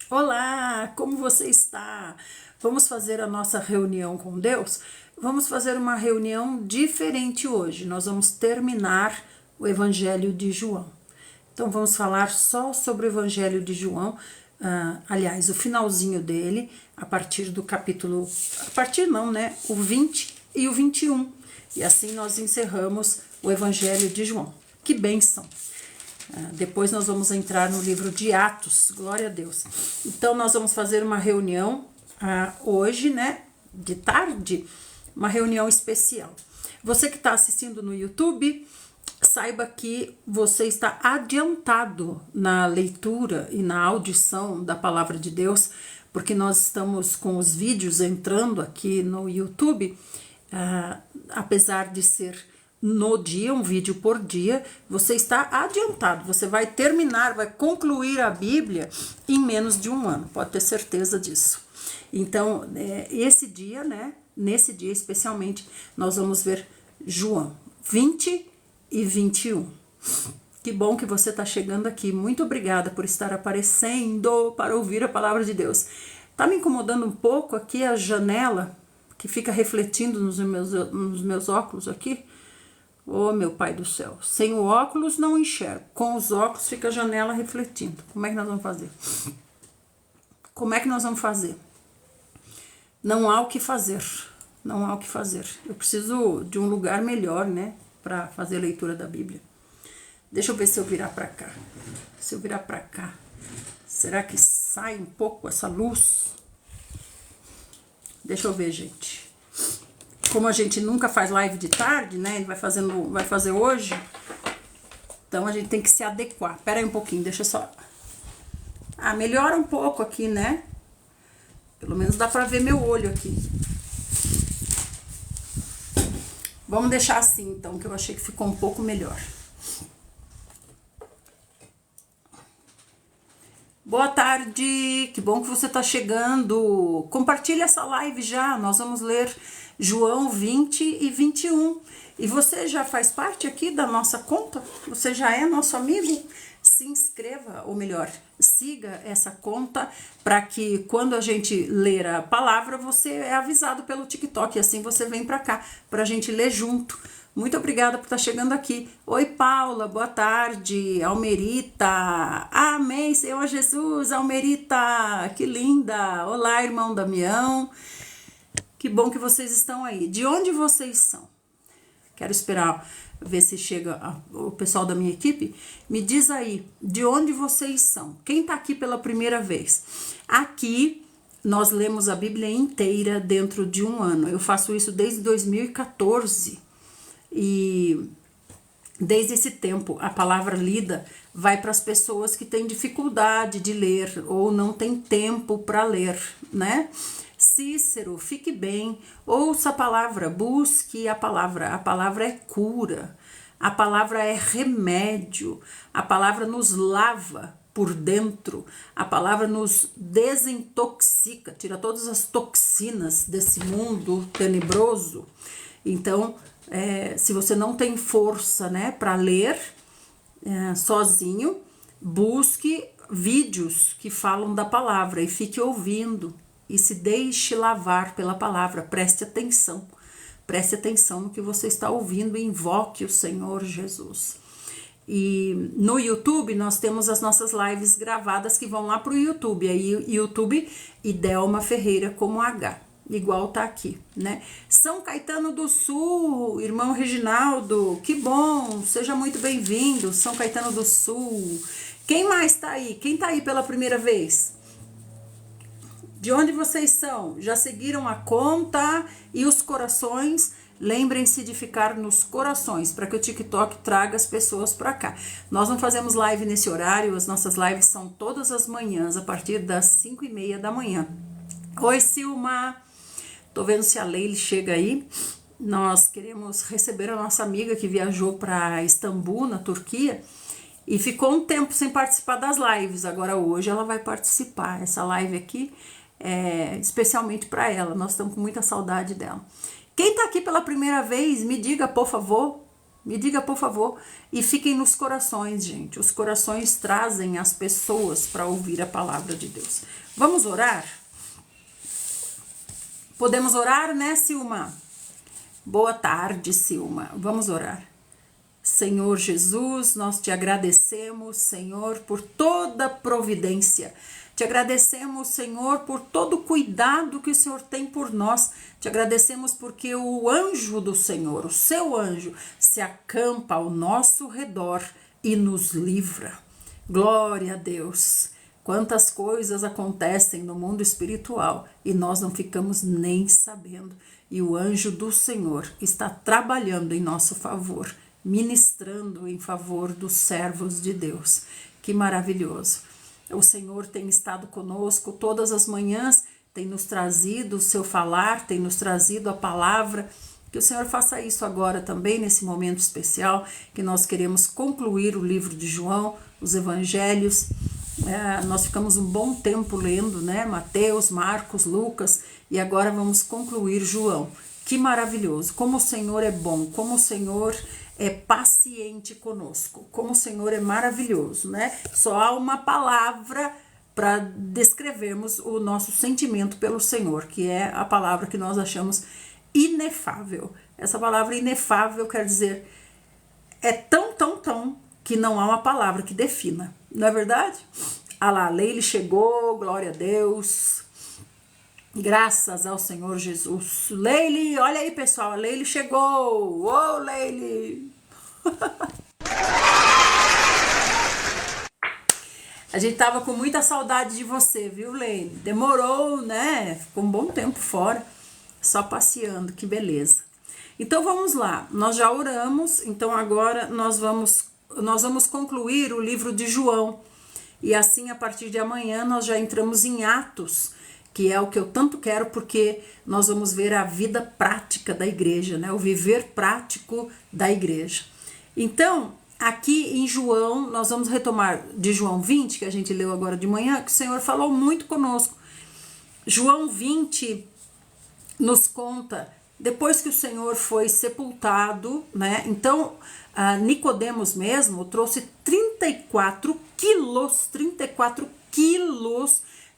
Olá, como você está? Vamos fazer a nossa reunião com Deus? Vamos fazer uma reunião diferente hoje. Nós vamos terminar o Evangelho de João. Então, vamos falar só sobre o Evangelho de João, aliás, o finalzinho dele, a partir do capítulo. A partir não, né? O 20 e o 21. E assim nós encerramos o Evangelho de João. Que bênção! Depois nós vamos entrar no livro de Atos, glória a Deus. Então nós vamos fazer uma reunião hoje, né, de tarde, uma reunião especial. Você que está assistindo no YouTube, saiba que você está adiantado na leitura e na audição da palavra de Deus, porque nós estamos com os vídeos entrando aqui no YouTube, apesar de ser no dia, um vídeo por dia, você está adiantado, você vai terminar, vai concluir a Bíblia em menos de um ano, pode ter certeza disso. Então, esse dia, né, nesse dia especialmente, nós vamos ver João 20 e 21. Que bom que você está chegando aqui, muito obrigada por estar aparecendo para ouvir a palavra de Deus. Tá me incomodando um pouco aqui a janela, que fica refletindo nos meus óculos aqui. Oh, meu pai do céu, sem o óculos não enxergo, com os óculos fica a janela refletindo. Como é que nós vamos fazer? Como é que nós vamos fazer? Não há o que fazer, não há o que fazer. Eu preciso de um lugar melhor, né, para fazer a leitura da Bíblia. Deixa eu ver se eu virar para cá. Se eu virar para cá, será que sai um pouco essa luz? Deixa eu ver, gente. Como a gente nunca faz live de tarde, né? Ele vai fazer hoje. Então a gente tem que se adequar. Pera aí um pouquinho, deixa eu só. Melhora um pouco aqui, né? Pelo menos dá pra ver meu olho aqui. Vamos deixar assim, então, que eu achei que ficou um pouco melhor. Boa tarde, que bom que você está chegando. Compartilha essa live já, nós vamos ler João 20 e 21. E você já faz parte aqui da nossa conta? Você já é nosso amigo? Se inscreva, ou melhor, siga essa conta para que quando a gente ler a palavra, você é avisado pelo TikTok. E assim você vem para cá, para a gente ler junto. Muito obrigada por estar chegando aqui. Oi, Paula, boa tarde. Almerita. Amém, Senhor Jesus. Almerita, que linda. Olá, irmão Damião. Que bom que vocês estão aí. De onde vocês são? Quero esperar ver se chega o pessoal da minha equipe. Me diz aí, de onde vocês são? Quem está aqui pela primeira vez? Aqui nós lemos a Bíblia inteira dentro de um ano. Eu faço isso desde 2014. E desde esse tempo a palavra lida vai para as pessoas que têm dificuldade de ler ou não tem tempo para ler, né? Cícero, fique bem, ouça a palavra, busque a palavra é cura, a palavra é remédio, a palavra nos lava por dentro, a palavra nos desintoxica, tira todas as toxinas desse mundo tenebroso. Então, se você não tem força, né, para ler sozinho, busque vídeos que falam da palavra e fique ouvindo e se deixe lavar pela palavra. Preste atenção no que você está ouvindo e invoque o Senhor Jesus. E no YouTube nós temos as nossas lives gravadas que vão lá para o YouTube, aí YouTube Idelma Ferreira como H. Igual tá aqui, né? São Caetano do Sul, irmão Reginaldo, que bom, seja muito bem-vindo, São Caetano do Sul. Quem mais tá aí? Quem tá aí pela primeira vez? De onde vocês são? Já seguiram a conta e os corações? Lembrem-se de ficar nos corações, para que o TikTok traga as pessoas para cá. Nós não fazemos live nesse horário, as nossas lives são todas as manhãs, a partir das 5:30 da manhã. Oi, Silma! Tô vendo se a Leile chega aí. Nós queremos receber a nossa amiga que viajou para Istambul, na Turquia, e ficou um tempo sem participar das lives. Agora hoje ela vai participar. Essa live aqui é especialmente para ela. Nós estamos com muita saudade dela. Quem tá aqui pela primeira vez, me diga, por favor. Me diga, por favor, e fiquem nos corações, gente. Os corações trazem as pessoas para ouvir a palavra de Deus. Vamos orar? Podemos orar, né, Silma? Boa tarde, Silma. Vamos orar. Senhor Jesus, nós te agradecemos, Senhor, por toda providência. Te agradecemos, Senhor, por todo o cuidado que o Senhor tem por nós. Te agradecemos porque o anjo do Senhor, o seu anjo, se acampa ao nosso redor e nos livra. Glória a Deus. Quantas coisas acontecem no mundo espiritual e nós não ficamos nem sabendo. E o anjo do Senhor está trabalhando em nosso favor, ministrando em favor dos servos de Deus. Que maravilhoso. O Senhor tem estado conosco todas as manhãs, tem nos trazido o seu falar, tem nos trazido a palavra. Que o Senhor faça isso agora também, nesse momento especial, que nós queremos concluir o livro de João, os evangelhos. Nós ficamos um bom tempo lendo, né? Mateus, Marcos, Lucas, e agora vamos concluir João. Que maravilhoso, como o Senhor é bom, como o Senhor é paciente conosco, como o Senhor é maravilhoso, né? Só há uma palavra para descrevermos o nosso sentimento pelo Senhor, que é a palavra que nós achamos inefável. Essa palavra inefável quer dizer, é tão que não há uma palavra que defina, não é verdade? Ah lá, a Leile chegou, glória a Deus, graças ao Senhor Jesus. Leile, olha aí pessoal, a Leile chegou, ô Leile! A gente tava com muita saudade de você, viu, Leile? Demorou, né? Ficou um bom tempo fora, só passeando, que beleza. Então vamos lá, nós já oramos, então agora nós vamos concluir o livro de João. E assim, a partir de amanhã, nós já entramos em Atos, que é o que eu tanto quero, porque nós vamos ver a vida prática da igreja, né? O viver prático da igreja. Então, aqui em João, nós vamos retomar de João 20, que a gente leu agora de manhã, que o Senhor falou muito conosco. João 20 nos conta, depois que o Senhor foi sepultado, né? Então, Nicodemos mesmo trouxe 34 quilos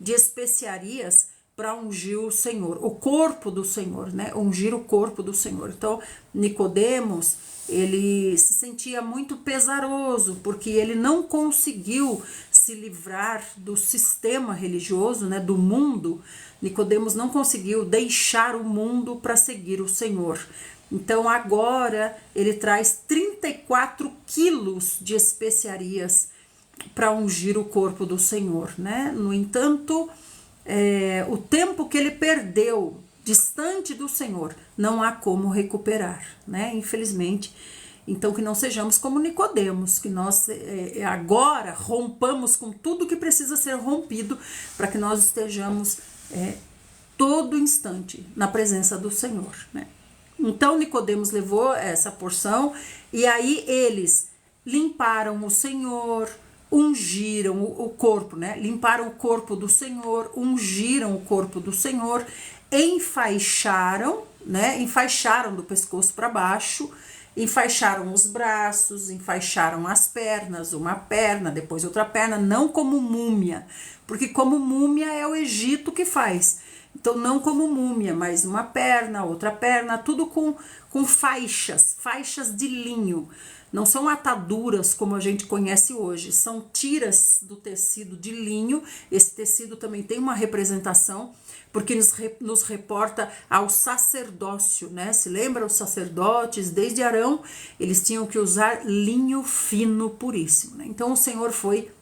de especiarias para ungir o Senhor, o corpo do Senhor, né? Ungir o corpo do Senhor. Então, Nicodemos, ele se sentia muito pesaroso, porque ele não conseguiu se livrar do sistema religioso, né, do mundo. Nicodemos não conseguiu deixar o mundo para seguir o Senhor. Então agora ele traz 34 quilos de especiarias para ungir o corpo do Senhor, né? No entanto, o tempo que ele perdeu distante do Senhor, não há como recuperar, né? Infelizmente. Então, que não sejamos como Nicodemos, que nós agora rompamos com tudo que precisa ser rompido, para que nós estejamos todo instante na presença do Senhor, né? Então, Nicodemos levou essa porção, e aí eles limparam o Senhor, ungiram o corpo, né? Limparam o corpo do Senhor, ungiram o corpo do Senhor, enfaixaram, né? Enfaixaram do pescoço para baixo, enfaixaram os braços, enfaixaram as pernas, uma perna, depois outra perna, não como múmia, porque como múmia é o Egito que faz. Então, não como múmia, mas uma perna, outra perna, tudo com faixas de linho. Não são ataduras como a gente conhece hoje, são tiras do tecido de linho. Esse tecido também tem uma representação, porque nos reporta ao sacerdócio, né? Se lembra, os sacerdotes, desde Arão, eles tinham que usar linho fino, puríssimo, né? Então, o Senhor foi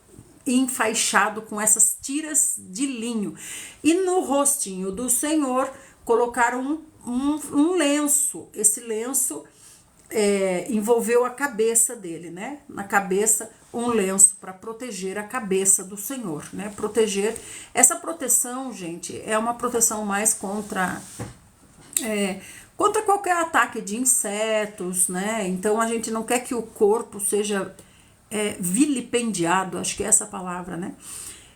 enfaixado com essas tiras de linho. E no rostinho do Senhor colocaram um lenço. Esse lenço envolveu a cabeça dele, né? Na cabeça, um lenço para proteger a cabeça do Senhor, né? Proteger. Essa proteção, gente, é uma proteção mais contra qualquer ataque de insetos, né? Então a gente não quer que o corpo seja vilipendiado, acho que é essa palavra, né?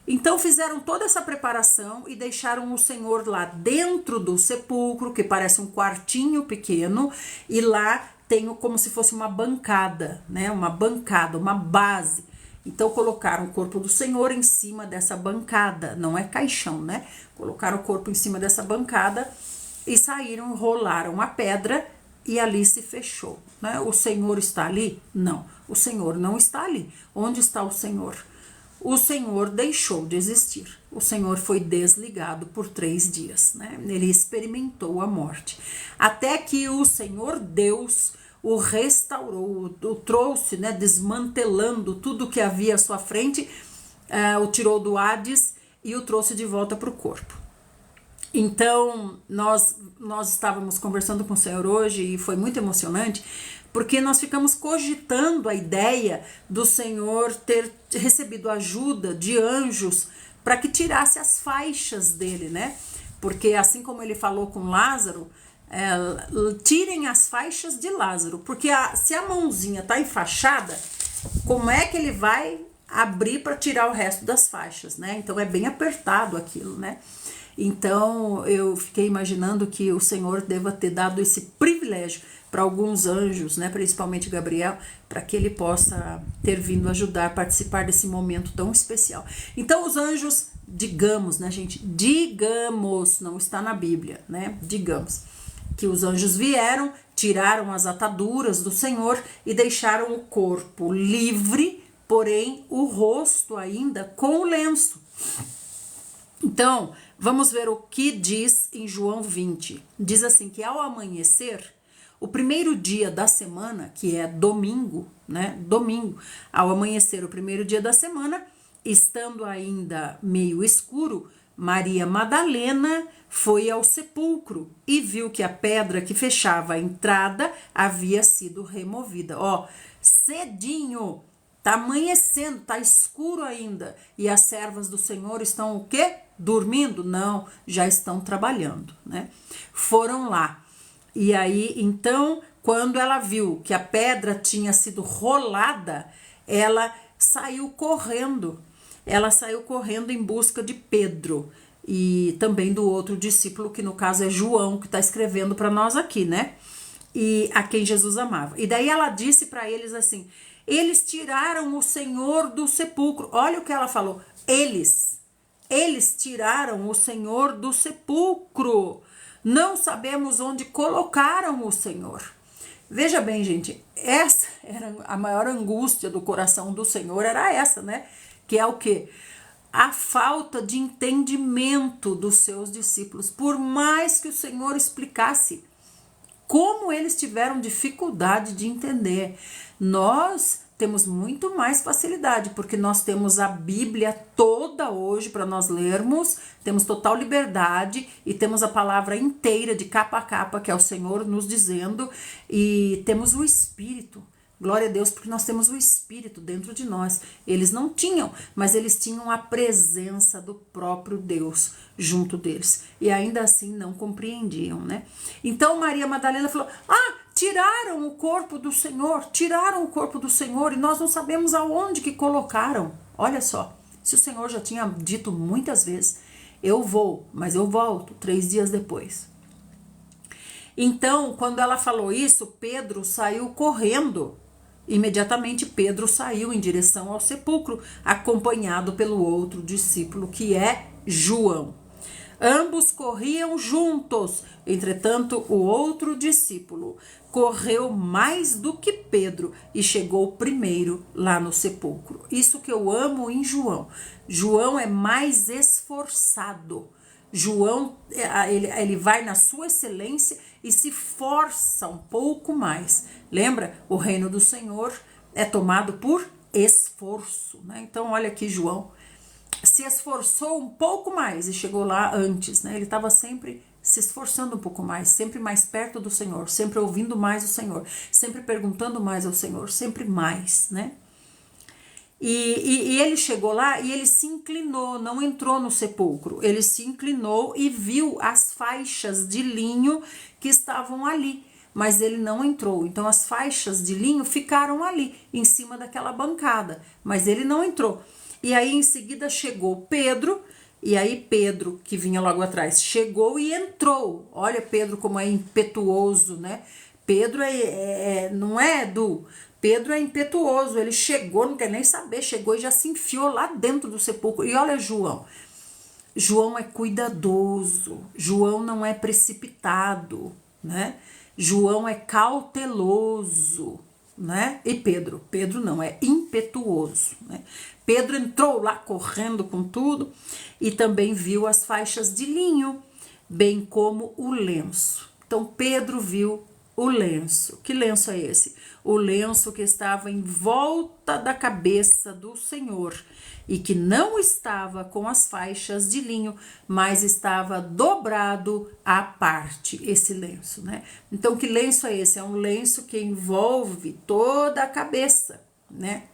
Então fizeram toda essa preparação e deixaram o Senhor lá dentro do sepulcro, que parece um quartinho pequeno, e lá tem como se fosse uma bancada, né? Uma bancada, uma base. Então colocaram o corpo do Senhor em cima dessa bancada, não é caixão, né? Colocaram o corpo em cima dessa bancada e saíram, rolaram a pedra e ali se fechou, né? O Senhor está ali? Não, o Senhor não está ali. Onde está o Senhor? O Senhor deixou de existir. O Senhor foi desligado por 3 dias, né? Ele experimentou a morte. Até que o Senhor Deus o restaurou, o trouxe, né? Desmantelando tudo que havia à sua frente, o tirou do Hades e o trouxe de volta para o corpo. Então, nós estávamos conversando com o Senhor hoje e foi muito emocionante, porque nós ficamos cogitando a ideia do Senhor ter recebido ajuda de anjos para que tirasse as faixas dele, né? Porque assim como ele falou com Lázaro, tirem as faixas de Lázaro, porque se a mãozinha tá enfaixada, como é que ele vai abrir para tirar o resto das faixas, né? Então é bem apertado aquilo, né? Então eu fiquei imaginando que o Senhor deva ter dado esse privilégio para alguns anjos, né, principalmente Gabriel, para que ele possa ter vindo ajudar, participar desse momento tão especial. Então os anjos, digamos, né, gente, digamos, não está na Bíblia, né, digamos, que os anjos vieram, tiraram as ataduras do Senhor e deixaram o corpo livre, porém o rosto ainda com o lenço. Então, vamos ver o que diz em João 20. Diz assim, que ao amanhecer, o primeiro dia da semana, que é domingo, né? Domingo, ao amanhecer, o primeiro dia da semana, estando ainda meio escuro, Maria Madalena foi ao sepulcro e viu que a pedra que fechava a entrada havia sido removida. Ó, cedinho, tá amanhecendo, tá escuro ainda. E as servas do Senhor estão o quê? Dormindo? Não, já estão trabalhando, né? Foram lá. E aí, então, quando ela viu que a pedra tinha sido rolada, ela saiu correndo. Ela saiu correndo em busca de Pedro e também do outro discípulo, que no caso é João, que está escrevendo para nós aqui, né? E a quem Jesus amava. E daí ela disse para eles assim: eles tiraram o Senhor do sepulcro. Olha o que ela falou. Eles tiraram o Senhor do sepulcro. Não sabemos onde colocaram o Senhor. Veja bem, gente, essa era a maior angústia do coração do Senhor, era essa, né? Que é o quê? A falta de entendimento dos seus discípulos. Por mais que o Senhor explicasse, como eles tiveram dificuldade de entender. Nós temos muito mais facilidade, porque nós temos a Bíblia toda hoje para nós lermos, temos total liberdade e temos a palavra inteira de capa a capa, que é o Senhor nos dizendo, e temos o Espírito. Glória a Deus, porque nós temos o Espírito dentro de nós. Eles não tinham, mas eles tinham a presença do próprio Deus junto deles. E ainda assim não compreendiam, né? Então Maria Madalena falou: tiraram o corpo do Senhor, e nós não sabemos aonde que colocaram. Olha só, se o Senhor já tinha dito muitas vezes: eu vou, mas eu volto 3 dias depois. Então, quando ela falou isso, Pedro saiu correndo. Imediatamente Pedro saiu em direção ao sepulcro, acompanhado pelo outro discípulo, que é João. Ambos corriam juntos, entretanto o outro discípulo correu mais do que Pedro e chegou primeiro lá no sepulcro. Isso que eu amo em João. João é mais esforçado. João, ele vai na sua excelência e se força um pouco mais. Lembra? O reino do Senhor é tomado por esforço, né? Então, olha aqui, João se esforçou um pouco mais e chegou lá antes, né? Ele estava sempre se esforçando um pouco mais, sempre mais perto do Senhor, sempre ouvindo mais o Senhor, sempre perguntando mais ao Senhor, sempre mais, né? E ele chegou lá e ele se inclinou, não entrou no sepulcro, ele se inclinou e viu as faixas de linho que estavam ali, mas ele não entrou. Então as faixas de linho ficaram ali, em cima daquela bancada, mas ele não entrou. E aí em seguida chegou Pedro, e aí Pedro, que vinha logo atrás, chegou e entrou. Olha Pedro como é impetuoso, né? Pedro não é, Edu? Pedro é impetuoso, ele chegou, não quer nem saber, chegou e já se enfiou lá dentro do sepulcro. E olha João, João é cuidadoso, João não é precipitado, né? João é cauteloso, né? E Pedro não, é impetuoso, né? Pedro entrou lá correndo com tudo e também viu as faixas de linho, bem como o lenço. Então Pedro viu o lenço. Que lenço é esse? O lenço que estava em volta da cabeça do Senhor e que não estava com as faixas de linho, mas estava dobrado à parte, esse lenço, né? Então, que lenço é esse? É um lenço que envolve toda a cabeça, né?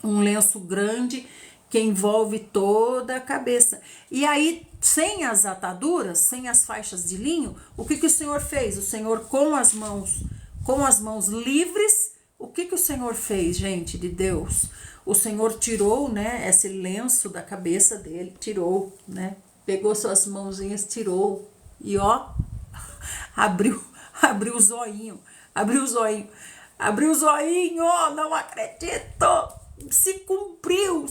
Um lenço grande que envolve toda a cabeça. E aí, sem as ataduras, sem as faixas de linho, o que o Senhor fez? O Senhor com as mãos livres, o que o Senhor fez, gente de Deus? O Senhor tirou, né, esse lenço da cabeça dele, tirou, né? Pegou suas mãozinhas, tirou e ó, abriu o zoinho, abriu o zoinho, não acredito! Se cumpriu,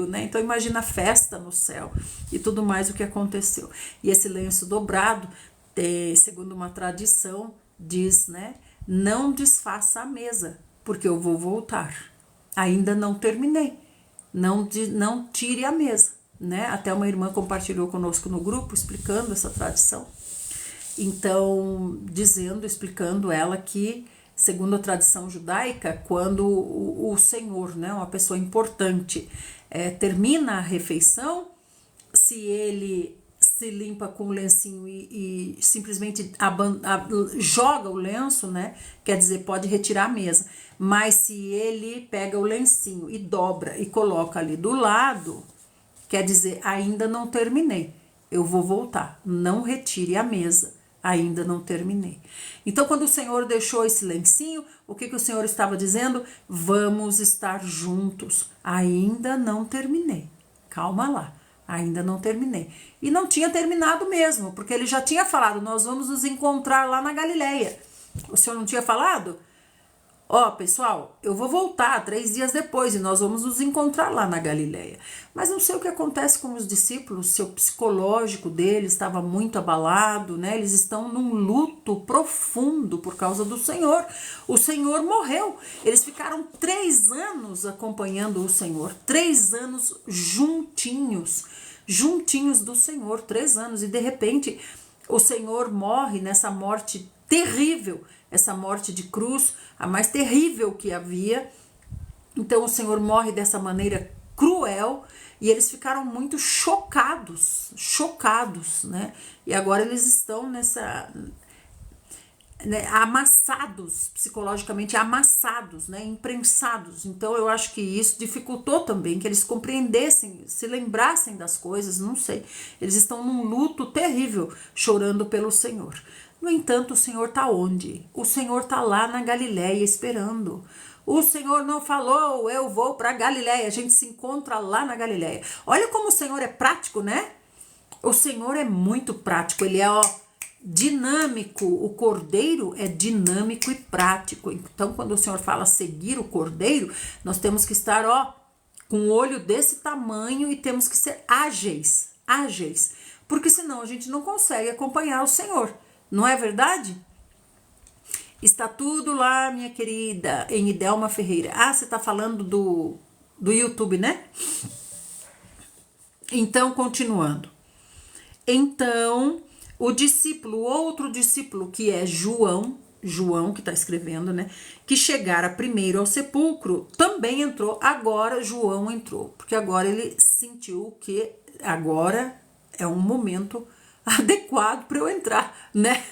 né? Então imagina a festa no céu e tudo mais o que aconteceu. E esse lenço dobrado, segundo uma tradição, diz, né? Não desfaça a mesa, porque eu vou voltar. Ainda não terminei. Não tire a mesa, né? Até uma irmã compartilhou conosco no grupo, explicando essa tradição. Então, explicando ela que, segundo a tradição judaica, quando o Senhor, né, uma pessoa importante, termina a refeição, se ele se limpa com o lencinho e simplesmente joga o lenço, né, quer dizer, pode retirar a mesa. Mas se ele pega o lencinho e dobra e coloca ali do lado, quer dizer, ainda não terminei, eu vou voltar, não retire a mesa. Ainda não terminei. Então, quando o Senhor deixou esse lencinho, o que o Senhor estava dizendo? Vamos estar juntos. Ainda não terminei. Calma lá, ainda não terminei. E não tinha terminado mesmo, porque ele já tinha falado, nós vamos nos encontrar lá na Galileia. O Senhor não tinha falado? Ó, pessoal, eu vou voltar 3 dias depois e nós vamos nos encontrar lá na Galileia. Mas não sei o que acontece com os discípulos, seu psicológico deles estava muito abalado, né? Eles estão num luto profundo por causa do Senhor. O Senhor morreu. Eles ficaram 3 anos acompanhando o Senhor, 3 anos juntinhos do Senhor, 3 anos. E de repente o Senhor morre nessa morte terrível, essa morte de cruz, a mais terrível que havia. Então o Senhor morre dessa maneira cruel e eles ficaram muito chocados, né? E agora eles estão nessa, né, amassados, psicologicamente amassados, né, imprensados. Então eu acho que isso dificultou também que eles compreendessem, se lembrassem das coisas, não sei. Eles estão num luto terrível, chorando pelo Senhor. No entanto, o Senhor está onde? O Senhor está lá na Galileia esperando. O Senhor não falou, eu vou para Galileia, a gente se encontra lá na Galileia. Olha como o Senhor é prático, né? O Senhor é muito prático, ele é dinâmico. O Cordeiro é dinâmico e prático. Então, quando o Senhor fala seguir o Cordeiro, nós temos que estar com o olho desse tamanho e temos que ser ágeis, porque senão a gente não consegue acompanhar o Senhor. Não é verdade? Está tudo lá, minha querida, em Idelma Ferreira. Ah, você está falando do YouTube, né? Então, continuando. Então, o outro discípulo, que é João que está escrevendo, né? Que chegara primeiro ao sepulcro, também entrou. Agora João entrou, porque agora ele sentiu que agora é um momento adequado para eu entrar, né?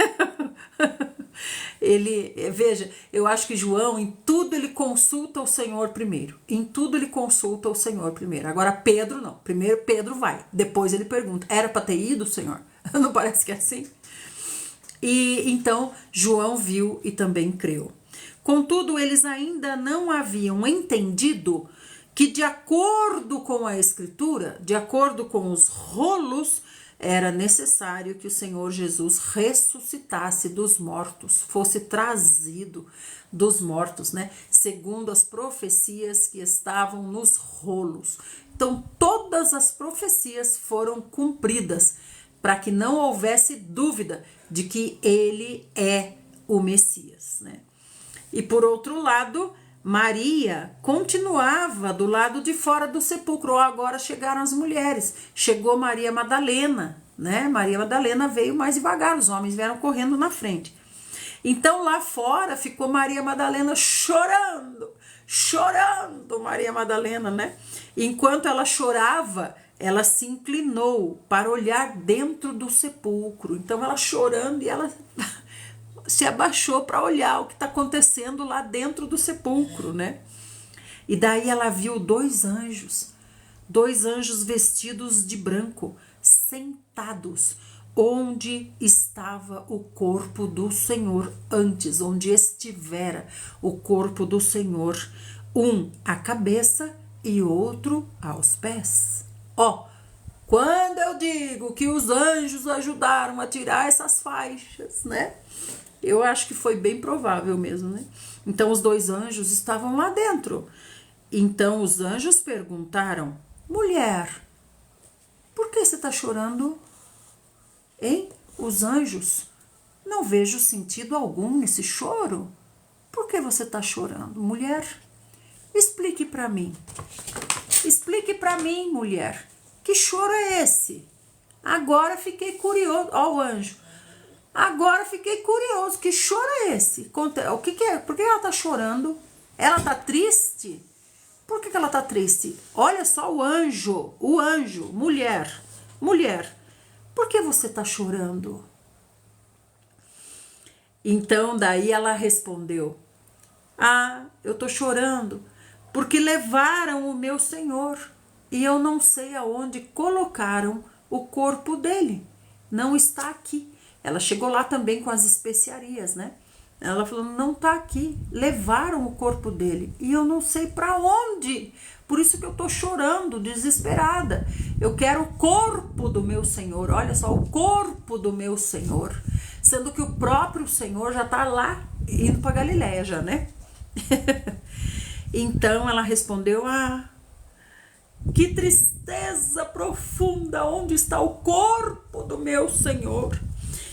Veja, eu acho que João, em tudo ele consulta o Senhor primeiro. Agora Pedro não. Primeiro Pedro vai, depois ele pergunta: era para ter ido, Senhor? Não parece que é assim? E então João viu e também creu. Contudo, eles ainda não haviam entendido que, de acordo com a Escritura, de acordo com os rolos era necessário que o Senhor Jesus ressuscitasse dos mortos, fosse trazido dos mortos, né? Segundo as profecias que estavam nos rolos. Então, todas as profecias foram cumpridas para que não houvesse dúvida de que ele é o Messias, né? E por outro lado, Maria continuava do lado de fora do sepulcro. Agora chegaram as mulheres. Chegou Maria Madalena, né? Maria Madalena veio mais devagar, os homens vieram correndo na frente. Então lá fora ficou Maria Madalena chorando, Maria Madalena, né? Enquanto ela chorava, ela se inclinou para olhar dentro do sepulcro. Então ela chorando e ela se abaixou para olhar o que está acontecendo lá dentro do sepulcro, né? E daí ela viu dois anjos vestidos de branco, sentados onde estava o corpo do Senhor antes, onde estivera o corpo do Senhor, um à cabeça e outro aos pés. Ó, quando eu digo que os anjos ajudaram a tirar essas faixas, né? Eu acho que foi bem provável mesmo, né? Então os dois anjos estavam lá dentro. Então os anjos perguntaram: mulher, por que você está chorando? Hein? Os anjos, não vejo sentido algum nesse choro. Por que você está chorando, mulher? Explique para mim. Explique para mim, mulher. Que choro é esse? Agora fiquei curioso. Ó, o anjo. Agora fiquei curioso. Que choro é esse? O que é? Por que ela está chorando? Ela está triste? Por que ela está triste? Olha só o anjo, mulher, por que você está chorando? Então daí ela respondeu: ah, eu estou chorando porque levaram o meu Senhor e eu não sei aonde colocaram o corpo dele, não está aqui. Ela chegou lá também com as especiarias, né? Ela falou: não tá aqui, levaram o corpo dele e eu não sei para onde. Por isso que eu tô chorando, desesperada. Eu quero o corpo do meu Senhor. Olha só, o corpo do meu Senhor. Sendo que o próprio Senhor já tá lá, indo para Galileia já, né? Então ela respondeu: ah, que tristeza profunda, onde está o corpo do meu Senhor?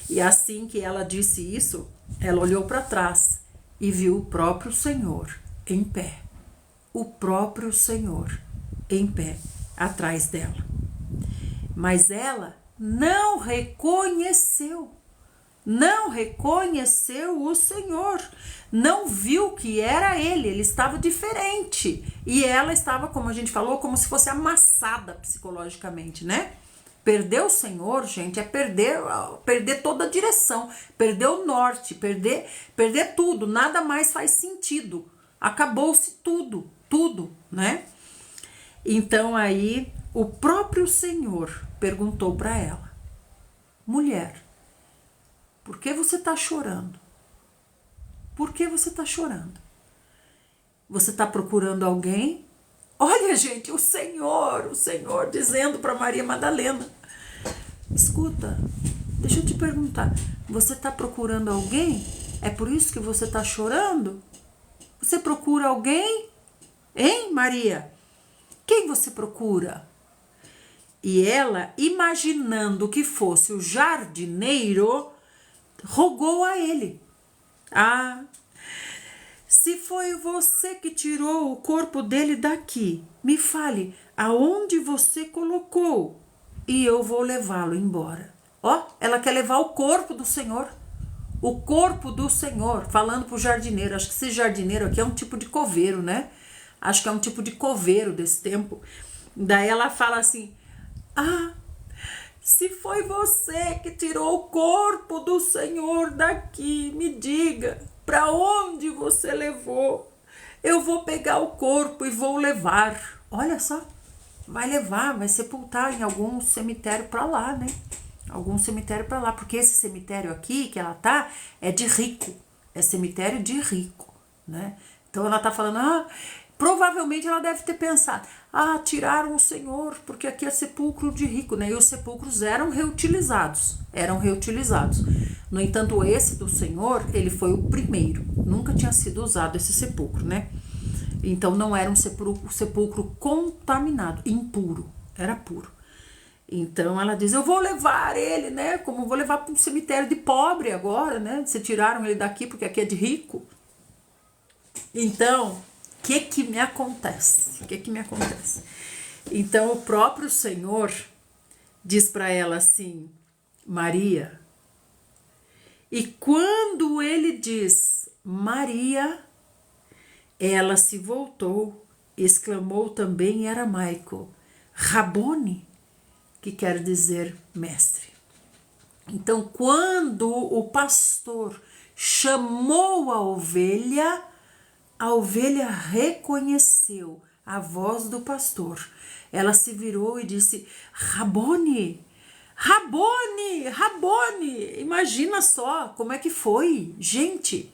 E assim que ela disse isso, ela olhou para trás e viu o próprio Senhor em pé. O próprio Senhor em pé atrás dela. Mas ela não reconheceu o Senhor, não viu que era ele estava diferente. E ela estava, como a gente falou, como se fosse amassada psicologicamente, né? Perder o Senhor, gente, é perder toda a direção, perder o norte, perder tudo, nada mais faz sentido. Acabou-se tudo, né? Então aí o próprio Senhor perguntou para ela: mulher, por que você está chorando? Por que você está chorando? Você está procurando alguém? Olha, gente, o Senhor dizendo para Maria Madalena: escuta, deixa eu te perguntar, você está procurando alguém? É por isso que você está chorando? Você procura alguém? Hein, Maria? Quem você procura? E ela, imaginando que fosse o jardineiro, rogou a ele: ah, se foi você que tirou o corpo dele daqui, me fale aonde você colocou e eu vou levá-lo embora. Ó, ela quer levar o corpo do Senhor. O corpo do Senhor, falando pro jardineiro. Acho que esse jardineiro aqui é um tipo de coveiro, né? Acho que é um tipo de coveiro desse tempo. Daí ela fala assim: ah, se foi você que tirou o corpo do Senhor daqui, me diga, para onde você levou? Eu vou pegar o corpo e vou levar. Olha só, vai levar, vai sepultar em algum cemitério para lá, né? Algum cemitério para lá, porque esse cemitério aqui que ela tá é de rico, é cemitério de rico, né? Então ela tá falando: ah, Provavelmente ela deve ter pensado, tiraram o Senhor, porque aqui é sepulcro de rico, né? E os sepulcros eram reutilizados. No entanto, esse do Senhor, ele foi o primeiro. Nunca tinha sido usado esse sepulcro, né? Então não era um sepulcro contaminado, impuro, era puro. Então ela diz, eu vou levar ele, né? Como vou levar para um cemitério de pobre agora, né? Você tiraram ele daqui porque aqui é de rico. Então, o que me acontece? Então o próprio Senhor diz para ela assim, Maria. E quando ele diz Maria, ela se voltou, exclamou também em aramaico, Rabone, que quer dizer mestre. Então, quando o pastor chamou a ovelha reconheceu a voz do pastor. Ela se virou e disse, Rabone, Rabone, Rabone. Imagina só como é que foi, gente.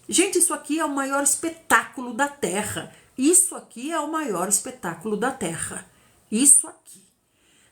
Gente, isso aqui é o maior espetáculo da terra. Isso aqui é o maior espetáculo da terra. Isso aqui.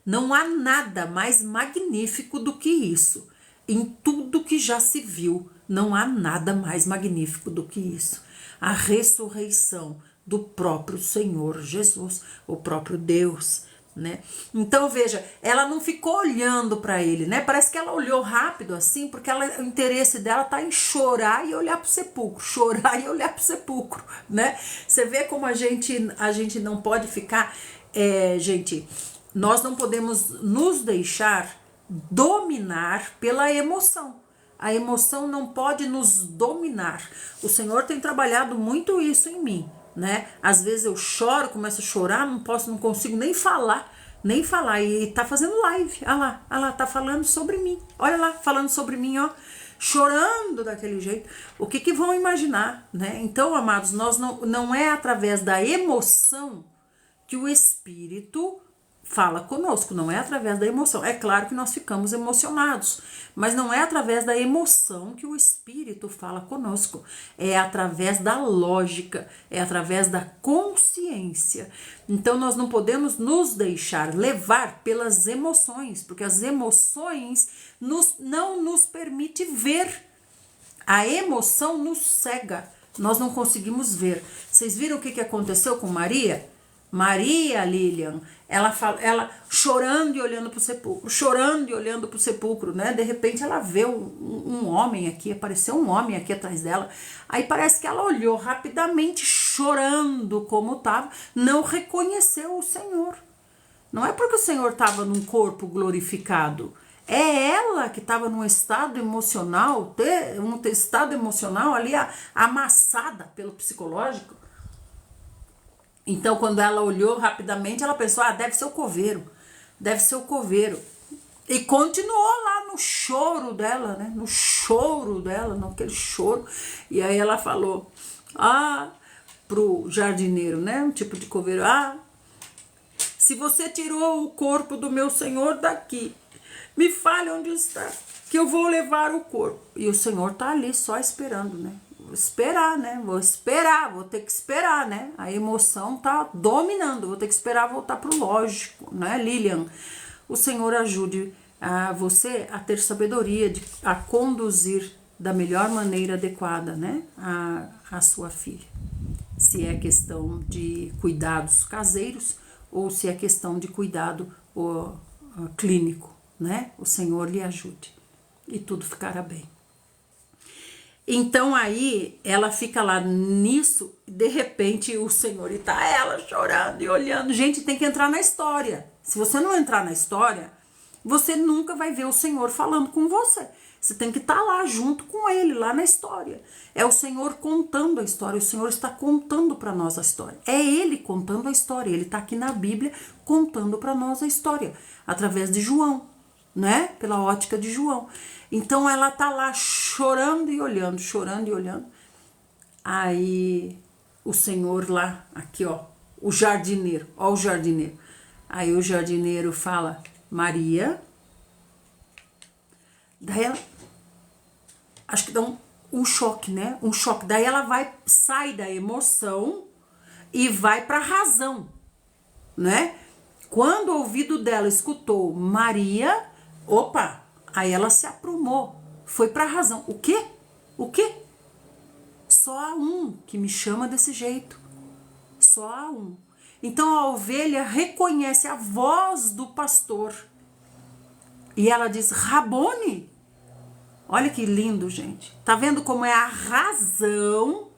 Não há nada mais magnífico do que isso. Em tudo que já se viu, não há nada mais magnífico do que isso. A ressurreição do próprio Senhor Jesus, o próprio Deus, né? Então veja, ela não ficou olhando para ele, né? Parece que ela olhou rápido assim, porque o interesse dela tá em chorar e olhar para o sepulcro, né? Você vê como a gente não pode ficar, gente, nós não podemos nos deixar dominar pela emoção. A emoção não pode nos dominar. O Senhor tem trabalhado muito isso em mim, né? Às vezes eu choro, começo a chorar, não consigo nem falar, e tá fazendo live, olha lá, tá falando sobre mim, olha lá, falando sobre mim, ó, chorando daquele jeito. O que vão imaginar, né? Então, amados, nós não é através da emoção que o Espírito fala conosco, não é através da emoção. É claro que nós ficamos emocionados, mas não é através da emoção que o Espírito fala conosco. É através da lógica, é através da consciência. Então nós não podemos nos deixar levar pelas emoções, porque as emoções não nos permite ver. A emoção nos cega, nós não conseguimos ver. Vocês viram o que aconteceu com Maria? Maria, Lilian, ela chorando e olhando para o sepulcro, né? De repente ela vê um homem aqui, apareceu um homem aqui atrás dela. Aí parece que ela olhou rapidamente, chorando como estava, não reconheceu o Senhor. Não é porque o Senhor estava num corpo glorificado, é ela que estava num estado emocional, ali amassada pelo psicológico. Então, quando ela olhou rapidamente, ela pensou, deve ser o coveiro. E continuou lá no choro dela, né? Naquele choro. E aí ela falou, pro jardineiro, né? Um tipo de coveiro, se você tirou o corpo do meu Senhor daqui, me fale onde está, que eu vou levar o corpo. E o Senhor tá ali só esperando, né? Vou ter que esperar, né? A emoção tá dominando, vou ter que esperar voltar pro lógico, né, Lilian? O Senhor ajude você a ter sabedoria, a conduzir da melhor maneira adequada, né, a sua filha. Se é questão de cuidados caseiros ou se é questão de cuidado clínico, né? O Senhor lhe ajude e tudo ficará bem. Então aí ela fica lá nisso, de repente o Senhor, e tá ela chorando e olhando. Gente, tem que entrar na história. Se você não entrar na história, você nunca vai ver o Senhor falando com você. Você tem que estar lá junto com ele, lá na história. É o Senhor contando a história, o Senhor está contando para nós a história. É ele contando a história, ele está aqui na Bíblia contando para nós a história, através de João, né? Pela ótica de João. Então ela tá lá chorando e olhando. Aí o Senhor lá, aqui o jardineiro. Aí o jardineiro fala, Maria. Daí ela, acho que dá um choque, né? Daí ela sai da emoção e vai para a razão, né? Quando o ouvido dela escutou Maria, opa, aí ela se aprumou, foi para a razão. O quê? O quê? Só há um que me chama desse jeito. Só há um. Então a ovelha reconhece a voz do pastor. E ela diz, Rabone. Olha que lindo, gente. Tá vendo como é a razão,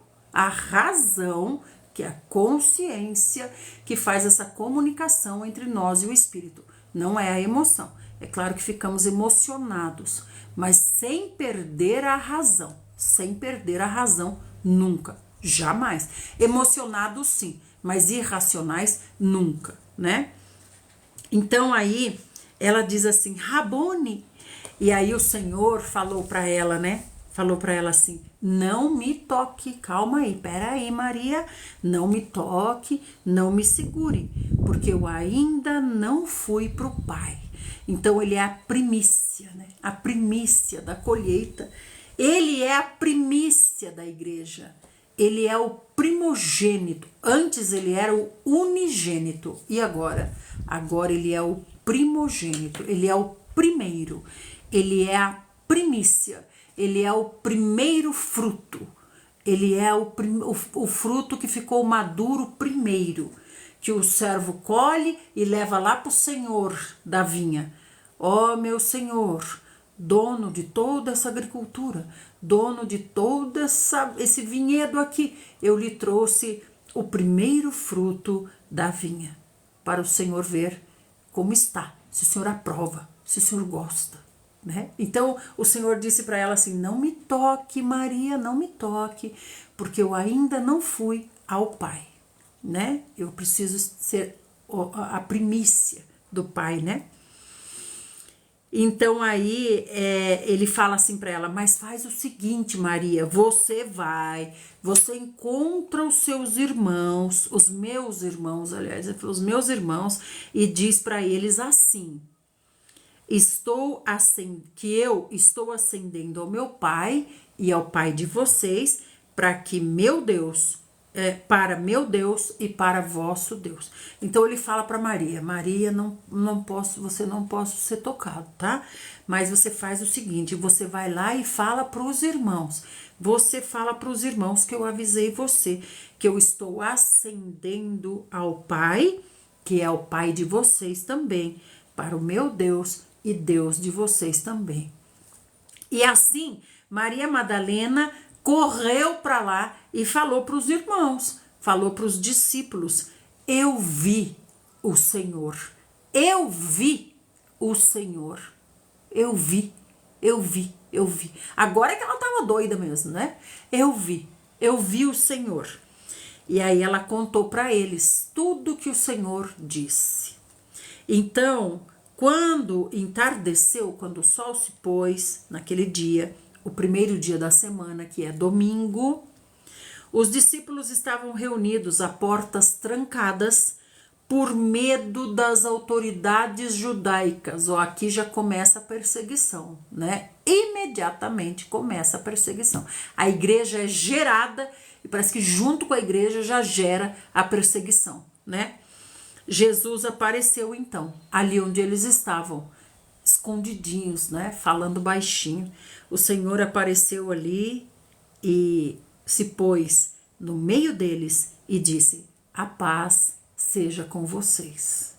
que é a consciência, que faz essa comunicação entre nós e o espírito. Não é a emoção. É claro que ficamos emocionados, mas sem perder a razão. Sem perder a razão, nunca. Jamais. Emocionados, sim, mas irracionais, nunca, né? Então aí ela diz assim, Rabone. E aí o Senhor falou para ela, né? Falou para ela assim, não me toque, calma aí, peraí, Maria, não me toque, não me segure, porque eu ainda não fui pro Pai. Então ele é a primícia, né? A primícia da colheita. Ele é a primícia da igreja. Ele é o primogênito. Antes ele era o unigênito. E agora? Agora ele é o primogênito. Ele é o primeiro. Ele é a primícia. Ele é o primeiro fruto. Ele é o fruto que ficou maduro primeiro. Que o servo colhe e leva lá para o Senhor da vinha. Ó, meu Senhor, dono de toda essa agricultura, dono de todo esse vinhedo aqui, eu lhe trouxe o primeiro fruto da vinha, para o Senhor ver como está, se o Senhor aprova, se o Senhor gosta, né? Então o Senhor disse para ela assim, não me toque, Maria, não me toque, porque eu ainda não fui ao Pai, né? Eu preciso ser a primícia do Pai, né? Então aí ele fala assim para ela, mas faz o seguinte, Maria, você encontra os seus irmãos, os meus irmãos, aliás, ele falou, os meus irmãos, e diz para eles assim, que eu estou ascendendo ao meu Pai e ao Pai de vocês, para que para meu Deus e para vosso Deus. Então ele fala para Maria, você não pode ser tocado, tá? Mas você faz o seguinte, você vai lá e fala para os irmãos. Você fala para os irmãos que eu avisei você, que eu estou ascendendo ao Pai, que é o Pai de vocês também, para o meu Deus e Deus de vocês também. E assim, Maria Madalena correu para lá e falou para os irmãos, falou para os discípulos, eu vi o Senhor, eu vi o Senhor, eu vi. Agora é que ela estava doida mesmo, né? Eu vi o Senhor. E aí ela contou para eles tudo que o Senhor disse. Então, quando entardeceu, quando o sol se pôs naquele dia, o primeiro dia da semana, que é domingo, os discípulos estavam reunidos a portas trancadas por medo das autoridades judaicas. Aqui já começa a perseguição, né? Imediatamente começa a perseguição. A igreja é gerada e parece que junto com a igreja já gera a perseguição, né? Jesus apareceu então, ali onde eles estavam, escondidinhos, né? Falando baixinho. O Senhor apareceu ali e se pôs no meio deles e disse, a paz seja com vocês.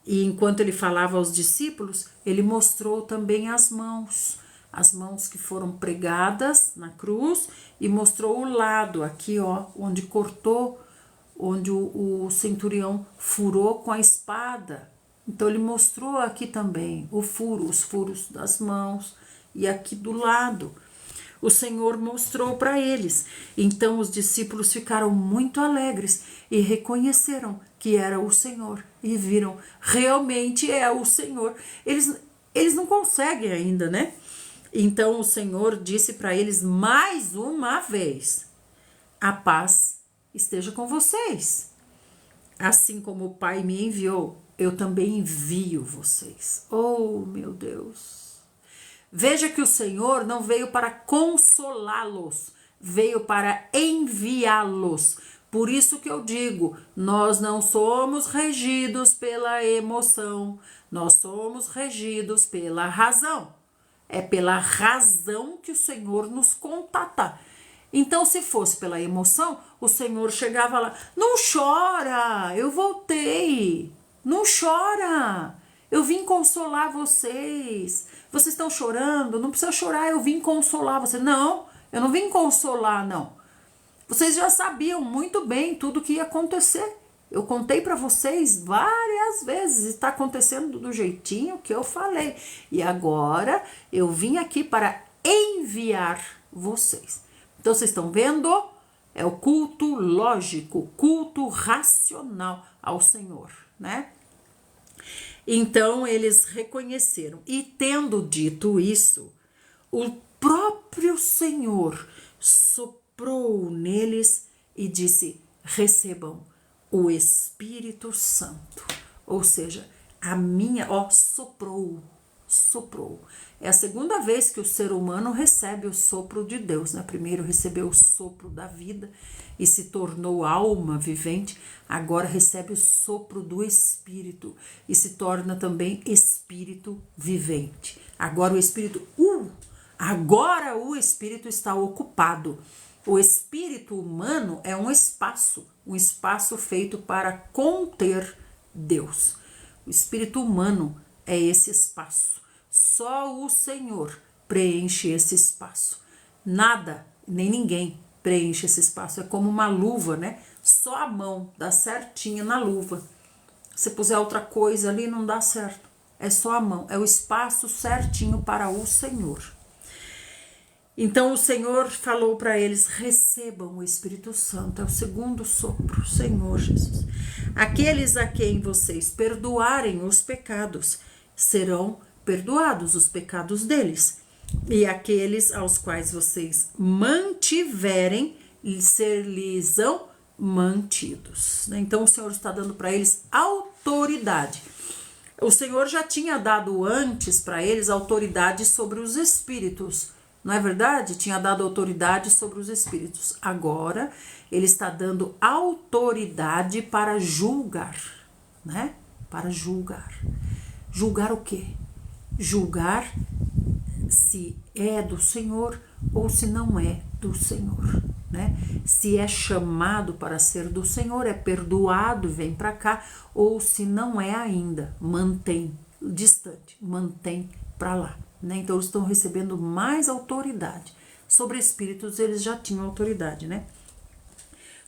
E enquanto ele falava aos discípulos, ele mostrou também as mãos que foram pregadas na cruz e mostrou o lado aqui, onde cortou, onde o centurião furou com a espada. Então ele mostrou aqui também os furos das mãos e aqui do lado. O Senhor mostrou para eles. Então os discípulos ficaram muito alegres e reconheceram que era o Senhor e viram, realmente é o Senhor. Eles não conseguem ainda, né? Então o Senhor disse para eles mais uma vez, a paz esteja com vocês. Assim como o Pai me enviou, eu também envio vocês. Oh, meu Deus! Veja que o Senhor não veio para consolá-los, veio para enviá-los. Por isso que eu digo, nós não somos regidos pela emoção, nós somos regidos pela razão. É pela razão que o Senhor nos contata. Então, se fosse pela emoção, o Senhor chegava lá, não chora, eu voltei, não chora, eu vim consolar vocês. Vocês estão chorando? Não precisa chorar, eu vim consolar vocês. Não, eu não vim consolar, não. Vocês já sabiam muito bem tudo que ia acontecer. Eu contei para vocês várias vezes, está acontecendo do jeitinho que eu falei. E agora eu vim aqui para enviar vocês. Então vocês estão vendo? É o culto lógico, culto racional ao Senhor, né? Então eles reconheceram. E tendo dito isso, o próprio Senhor soprou neles e disse: recebam o Espírito Santo. Ou seja, soprou. É a segunda vez que o ser humano recebe o sopro de Deus, né? Primeiro recebeu o sopro da vida e se tornou alma vivente, agora recebe o sopro do Espírito e se torna também espírito vivente. Agora o Espírito está ocupado. O espírito humano é um espaço feito para conter Deus. O espírito humano é esse espaço. Só o Senhor preenche esse espaço. Nada, nem ninguém preenche esse espaço. É como uma luva, né? Só a mão dá certinho na luva. Se puser outra coisa ali, não dá certo. É só a mão. É o espaço certinho para o Senhor. Então o Senhor falou para eles: recebam o Espírito Santo, é o segundo sopro, Senhor Jesus. Aqueles a quem vocês perdoarem os pecados, serão perdoados os pecados deles. E aqueles aos quais vocês mantiverem, ser-lhes-ão mantidos. Então o Senhor está dando para eles autoridade. O Senhor já tinha dado antes para eles autoridade sobre os espíritos. Não é verdade? Tinha dado autoridade sobre os espíritos. Agora, ele está dando autoridade para julgar, né? Para julgar. Julgar o quê? Julgar se é do Senhor ou se não é do Senhor, né? Se é chamado para ser do Senhor, é perdoado, vem para cá, ou se não é ainda, mantém distante, mantém para lá. Né? Então eles estão recebendo mais autoridade. Sobre espíritos eles já tinham autoridade, né?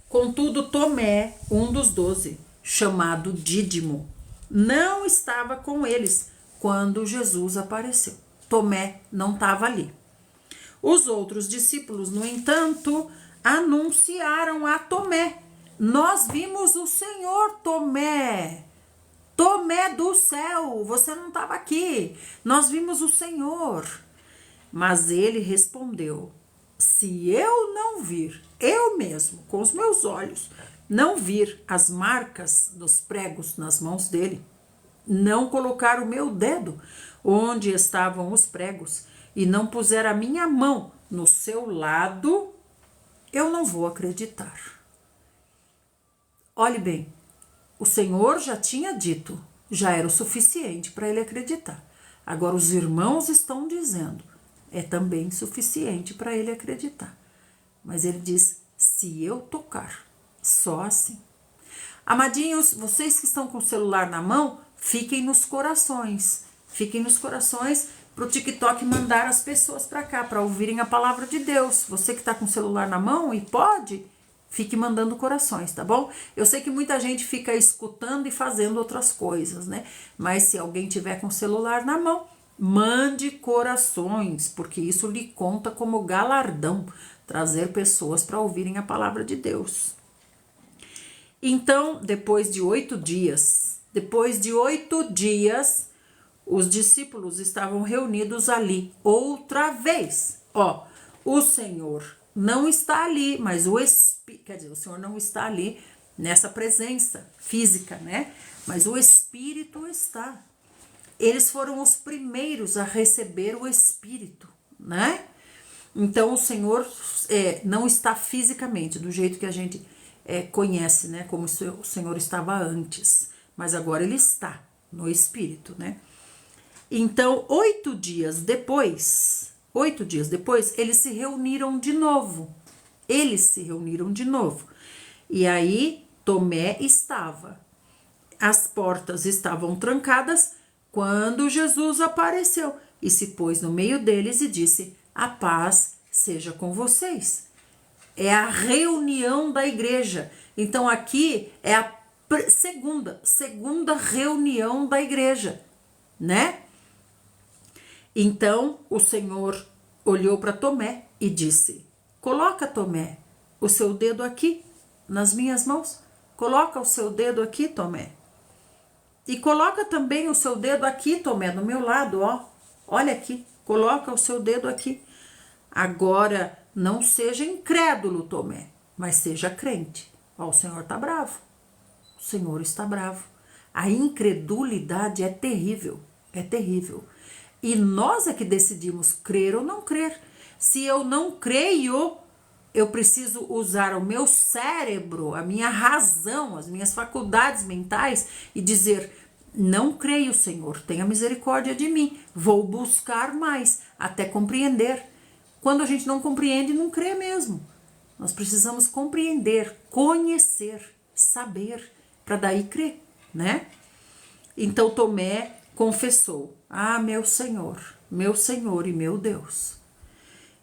Contudo, Tomé, um dos 12, chamado Dídimo, não estava com eles quando Jesus apareceu. Tomé não estava ali. Os outros discípulos, no entanto, anunciaram a Tomé: nós vimos o Senhor, Tomé. Tomé do céu, você não estava aqui, nós vimos o Senhor. Mas ele respondeu: se eu não vir, eu mesmo, com os meus olhos, não vir as marcas dos pregos nas mãos dele, não colocar o meu dedo onde estavam os pregos e não puser a minha mão no seu lado, eu não vou acreditar. Olhe bem, o Senhor já tinha dito, já era o suficiente para ele acreditar. Agora os irmãos estão dizendo, é também suficiente para ele acreditar. Mas ele diz: se eu tocar, só assim. Amadinhos, vocês que estão com o celular na mão, fiquem nos corações. Fiquem nos corações para o TikTok mandar as pessoas para cá, para ouvirem a palavra de Deus. Você que está com o celular na mão e pode, fique mandando corações, tá bom? Eu sei que muita gente fica escutando e fazendo outras coisas, né? Mas se alguém tiver com o celular na mão, mande corações, porque isso lhe conta como galardão, trazer pessoas para ouvirem a palavra de Deus. Então, depois de 8 dias, os discípulos estavam reunidos ali outra vez. Ó, o Senhor não está ali, mas o Senhor não está ali nessa presença física, né? Mas o Espírito está. Eles foram os primeiros a receber o Espírito, né? Então o Senhor não está fisicamente, do jeito que a gente conhece, né? Como o Senhor estava antes, mas agora ele está no Espírito, né? Então, 8 dias depois, eles se reuniram de novo. E aí, Tomé estava. As portas estavam trancadas quando Jesus apareceu e se pôs no meio deles e disse: a paz seja com vocês. É a reunião da igreja. Então, aqui é a segunda reunião da igreja, né? Então o Senhor olhou para Tomé e disse: coloca, Tomé, o seu dedo aqui nas minhas mãos. Coloca o seu dedo aqui, Tomé. E coloca também o seu dedo aqui, Tomé, do meu lado, ó. Olha aqui, coloca o seu dedo aqui. Agora, não seja incrédulo, Tomé, mas seja crente. Ó, o Senhor está bravo. O Senhor está bravo. A incredulidade é terrível, é terrível. E nós é que decidimos crer ou não crer. Se eu não creio, eu preciso usar o meu cérebro, a minha razão, as minhas faculdades mentais e dizer: não creio, Senhor, tenha misericórdia de mim, vou buscar mais até compreender. Quando a gente não compreende, não crê mesmo. Nós precisamos compreender, conhecer, saber, para daí crer, né? Então Tomé confessou: ah, meu Senhor e meu Deus.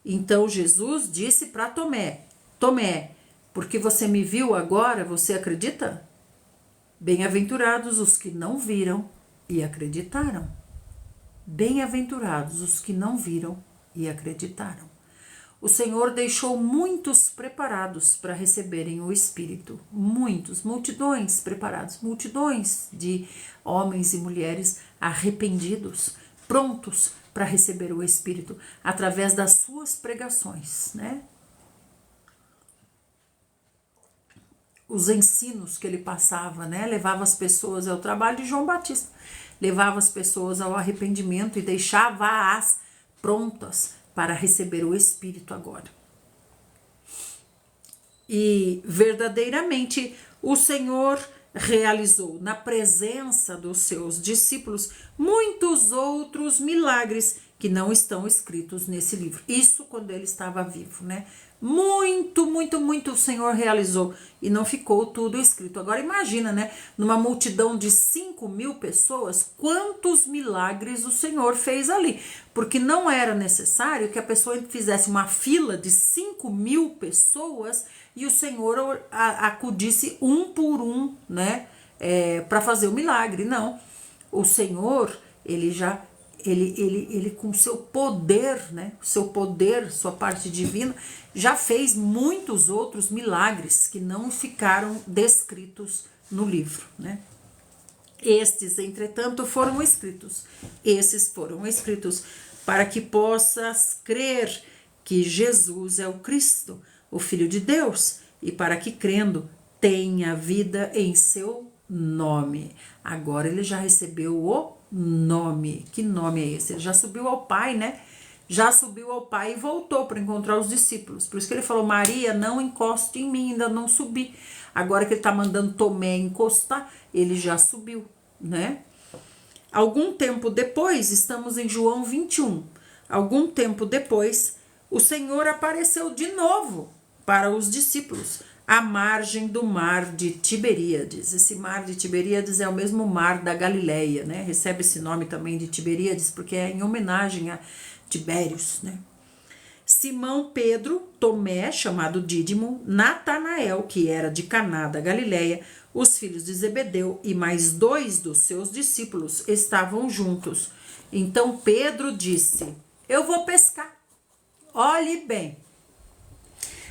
Então Jesus disse para Tomé: Tomé, porque você me viu agora, você acredita? Bem-aventurados os que não viram e acreditaram. Bem-aventurados os que não viram e acreditaram. O Senhor deixou muitos preparados para receberem o Espírito. Muitos, multidões preparados, multidões de homens e mulheres arrependidos, prontos para receber o Espírito, através das suas pregações, né? Os ensinos que ele passava, né? Levava as pessoas ao trabalho de João Batista, levava as pessoas ao arrependimento e deixava-as prontas para receber o Espírito agora. E verdadeiramente o Senhor realizou na presença dos seus discípulos muitos outros milagres que não estão escritos nesse livro. Isso quando ele estava vivo, né? Muito o Senhor realizou e não ficou tudo escrito. Agora imagina, né? Numa multidão de 5.000 pessoas, quantos milagres o Senhor fez ali. Porque não era necessário que a pessoa fizesse uma fila de 5.000 pessoas e o Senhor acudisse um por um, né? Para fazer o milagre. Não. O Senhor, ele com seu poder, né? Seu poder, sua parte divina, já fez muitos outros milagres que não ficaram descritos no livro, né? Estes, entretanto, foram escritos. Esses foram escritos para que possas crer que Jesus é o Cristo, o Filho de Deus, e para que, crendo, tenha vida em seu nome. Agora ele já recebeu o nome. Que nome é esse? Ele já subiu ao Pai, né? Já subiu ao Pai e voltou para encontrar os discípulos. Por isso que ele falou: Maria, não encoste em mim, ainda não subi. Agora que ele está mandando Tomé encostar, ele já subiu, né? Algum tempo depois, estamos em João 21. Algum tempo depois, o Senhor apareceu de novo para os discípulos à margem do mar de Tiberíades. Esse mar de Tiberíades é o mesmo mar da Galileia, né? Recebe esse nome também de Tiberíades porque é em homenagem a Tibérios, né? Simão Pedro, Tomé, chamado Dídimo, Natanael, que era de Caná da Galileia, os filhos de Zebedeu e mais 2 dos seus discípulos estavam juntos. Então Pedro disse: eu vou pescar. Olhe bem.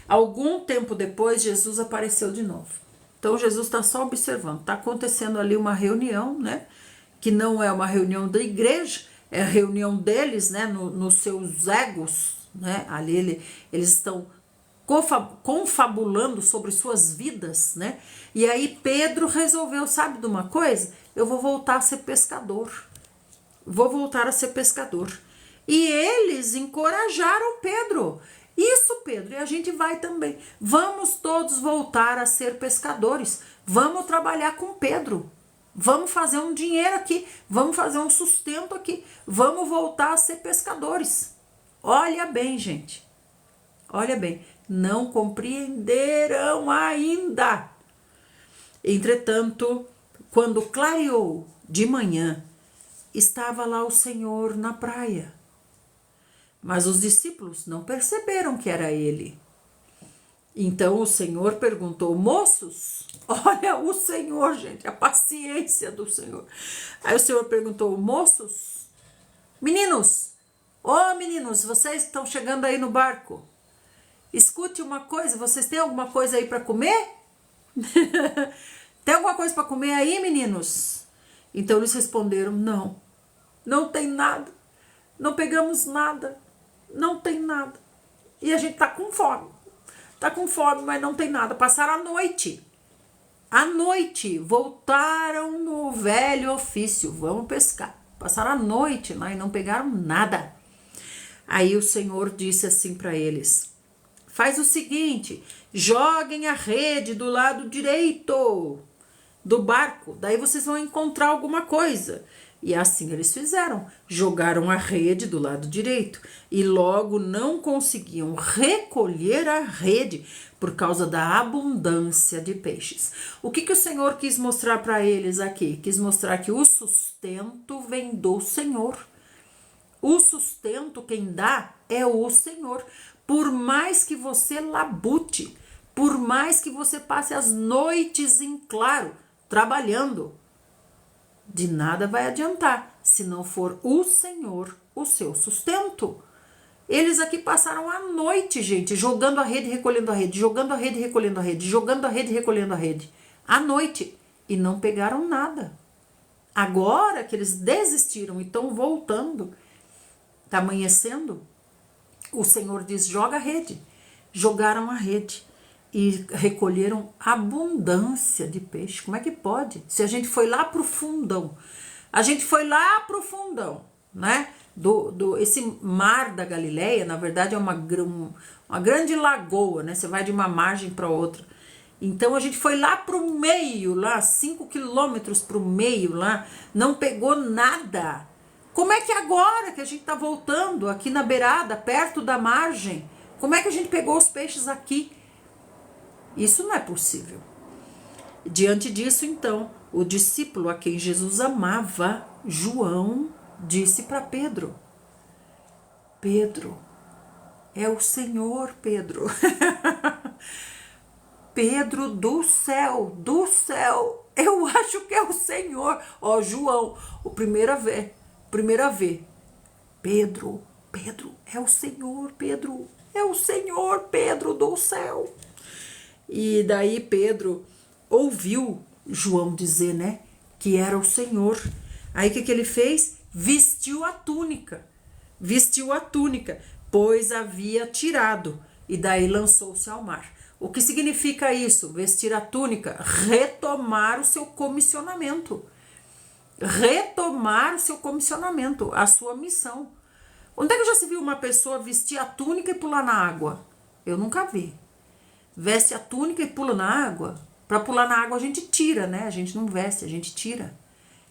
Algum tempo depois, Jesus apareceu de novo. Então Jesus está só observando. Está acontecendo ali uma reunião, né? Que não é uma reunião da igreja, é a reunião deles, né? Nos seus egos, né? Ali eles estão confabulando sobre suas vidas, né? E aí Pedro resolveu, sabe de uma coisa? Eu vou voltar a ser pescador. Vou voltar a ser pescador. E eles encorajaram Pedro. Isso, Pedro, e a gente vai também. Vamos todos voltar a ser pescadores. Vamos trabalhar com Pedro. Vamos fazer um dinheiro aqui. Vamos fazer um sustento aqui. Vamos voltar a ser pescadores. Olha bem, gente. Olha bem. Não compreenderam ainda. Entretanto, quando clareou de manhã, estava lá o Senhor na praia. Mas os discípulos não perceberam que era ele. Então o Senhor perguntou: moços, olha o Senhor, gente, a paciência do Senhor. Aí o Senhor perguntou: moços, meninos, meninos, vocês estão chegando aí no barco. Escute uma coisa, vocês têm alguma coisa aí para comer? Tem alguma coisa para comer aí, meninos? Então eles responderam: não, não tem nada, não pegamos nada, não tem nada. E a gente tá com fome, mas não tem nada. Passaram a noite. À noite, voltaram no velho ofício, vamos pescar. Passaram a noite lá e não pegaram nada. Aí o Senhor disse assim para eles: faz o seguinte, joguem a rede do lado direito do barco, daí vocês vão encontrar alguma coisa. E assim eles fizeram, jogaram a rede do lado direito e logo não conseguiam recolher a rede por causa da abundância de peixes. O que o Senhor quis mostrar para eles aqui? Quis mostrar que o sustento vem do Senhor. O sustento quem dá é o Senhor. Por mais que você labute, por mais que você passe as noites em claro, trabalhando, de nada vai adiantar se não for o Senhor o seu sustento. Eles aqui passaram a noite, gente, jogando a rede, recolhendo a rede, jogando a rede, recolhendo a rede, jogando a rede, recolhendo a rede, à noite, e não pegaram nada. Agora que eles desistiram e estão voltando, está amanhecendo, o Senhor diz: joga a rede. Jogaram a rede e recolheram abundância de peixe. Como é que pode? Se a gente foi lá pro fundão, né? Esse mar da Galileia, na verdade, é uma grande lagoa, né? Você vai de uma margem para outra. Então a gente foi lá pro meio, lá 5 quilômetros pro meio, lá, não pegou nada. Como é que agora que a gente tá voltando aqui na beirada, perto da margem, como é que a gente pegou os peixes aqui? Isso não é possível. Diante disso, então, o discípulo a quem Jesus amava, João, disse para Pedro: Pedro, é o Senhor, Pedro. Pedro do céu, eu acho que é o Senhor. Ó, João, o primeiro a ver. Pedro, é o Senhor, Pedro, é o Senhor, Pedro do céu. E daí Pedro ouviu João dizer, né, que era o Senhor. Aí o que ele fez? Vestiu a túnica, pois havia tirado, e daí lançou-se ao mar. O que significa isso? Vestir a túnica? Retomar o seu comissionamento. A sua missão. Onde é que já se viu uma pessoa vestir a túnica e pular na água? Eu nunca vi. Veste a túnica e pula na água. Para pular na água a gente tira, né? A gente não veste, a gente tira.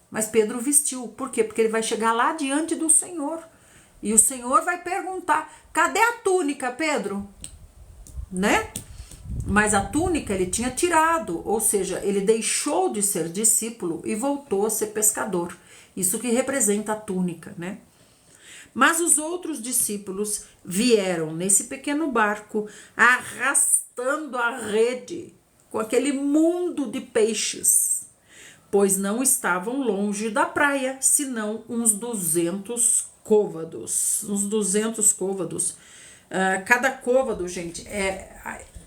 Mas Pedro vestiu. Por quê? Porque ele vai chegar lá diante do Senhor. E o Senhor vai perguntar: cadê a túnica, Pedro? Né? Mas a túnica ele tinha tirado, ou seja, ele deixou de ser discípulo e voltou a ser pescador. Isso que representa a túnica, né? Mas os outros discípulos vieram nesse pequeno barco arrastando a rede com aquele mundo de peixes, pois não estavam longe da praia, senão uns 200 côvados. Cada côvado, gente,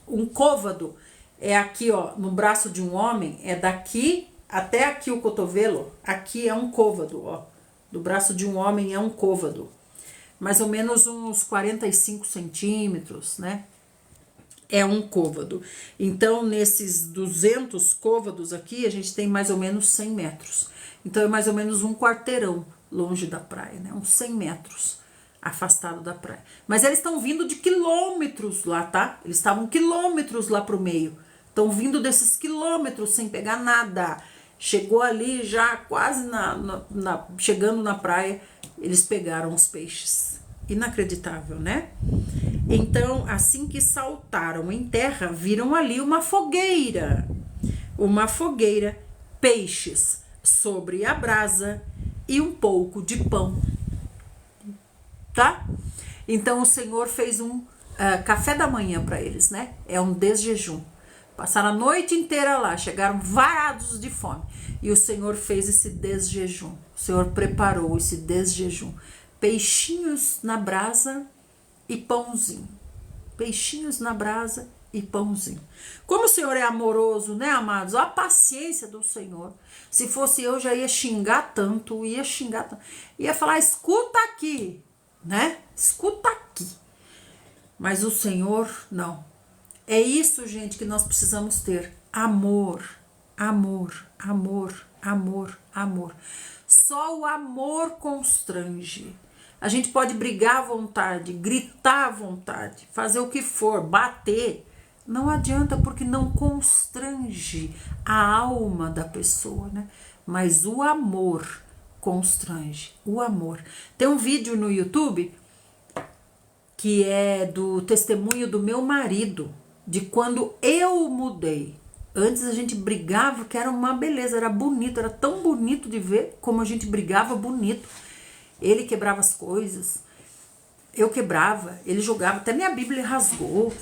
um côvado é aqui, ó, no braço de um homem, é daqui até aqui o cotovelo. Aqui é um côvado, ó. Do braço de um homem é um côvado. Mais ou menos uns 45 centímetros, né? É um côvado. Então, nesses 200 côvados aqui, a gente tem mais ou menos 100 metros. Então, é mais ou menos um quarteirão longe da praia, né? Uns 100 metros. afastado da praia. Mas eles estão vindo de quilômetros lá, tá? Eles estavam quilômetros lá pro meio. Estão vindo desses quilômetros sem pegar nada. Chegou ali já quase chegando na praia, eles pegaram os peixes. Inacreditável, né? Então, assim que saltaram em terra, viram ali uma fogueira, peixes sobre a brasa e um pouco de pão, tá? Então o Senhor fez um café da manhã para eles, né? É um desjejum. Passaram a noite inteira lá, chegaram varados de fome. E o Senhor fez esse desjejum. O Senhor preparou esse desjejum. Peixinhos na brasa e pãozinho. Peixinhos na brasa e pãozinho. Como o Senhor é amoroso, né, amados? A paciência do Senhor. Se fosse eu, já ia xingar tanto, ia falar, escuta aqui, né? Escuta aqui. Mas o Senhor, não. É isso, gente, que nós precisamos ter. Amor, amor, amor, amor, amor. Só o amor constrange. A gente pode brigar à vontade, gritar à vontade, fazer o que for, bater. Não adianta, porque não constrange a alma da pessoa, né? Mas o amor constrange, o amor. Tem um vídeo no YouTube que é do testemunho do meu marido, de quando eu mudei. Antes a gente brigava, que era uma beleza, era bonito, era tão bonito de ver como a gente brigava bonito. Ele quebrava as coisas, eu quebrava, ele jogava, até minha Bíblia rasgou,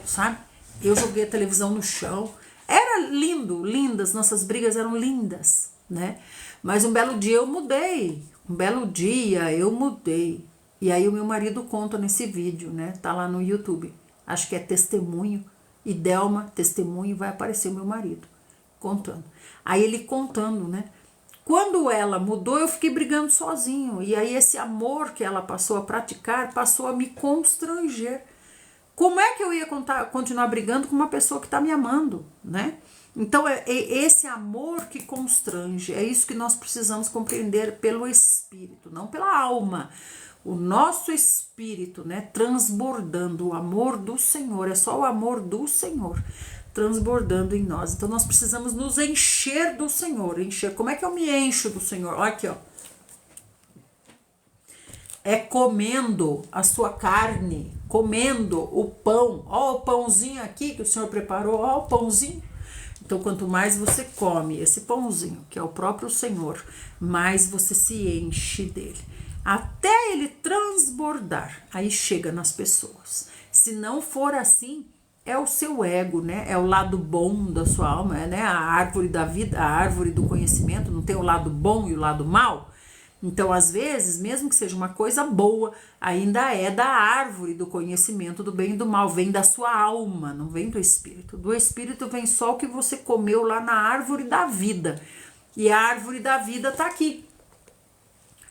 sabe? Eu joguei a televisão no chão. Era lindo, lindas, nossas brigas eram lindas, né? Mas um belo dia eu mudei, E aí o meu marido conta nesse vídeo, né? Tá lá no YouTube, acho que é testemunho, e Delma, testemunho, vai aparecer o meu marido contando. Aí ele contando, né? Quando ela mudou, eu fiquei brigando sozinho. E aí esse amor que ela passou a praticar, passou a me constranger. Como é que eu ia continuar brigando com uma pessoa que está me amando, né? Então é esse amor que constrange. É isso que nós precisamos compreender pelo Espírito, não pela alma. O nosso Espírito, né? Transbordando o amor do Senhor. É só o amor do Senhor transbordando em nós. Então nós precisamos nos encher do Senhor. Encher. Como é que eu me encho do Senhor? Olha aqui, ó. É comendo a sua carne, comendo o pão. Ó o pãozinho aqui que o Senhor preparou, ó o pãozinho. Então quanto mais você come esse pãozinho, que é o próprio Senhor, mais você se enche dele. Até ele transbordar, aí chega nas pessoas. Se não for assim, é o seu ego, né? É o lado bom da sua alma, né? A árvore da vida, a árvore do conhecimento, não tem o lado bom e o lado mal? Então, às vezes, mesmo que seja uma coisa boa, ainda é da árvore do conhecimento do bem e do mal, vem da sua alma, não vem do espírito. Do espírito vem só o que você comeu lá na árvore da vida. E a árvore da vida tá aqui.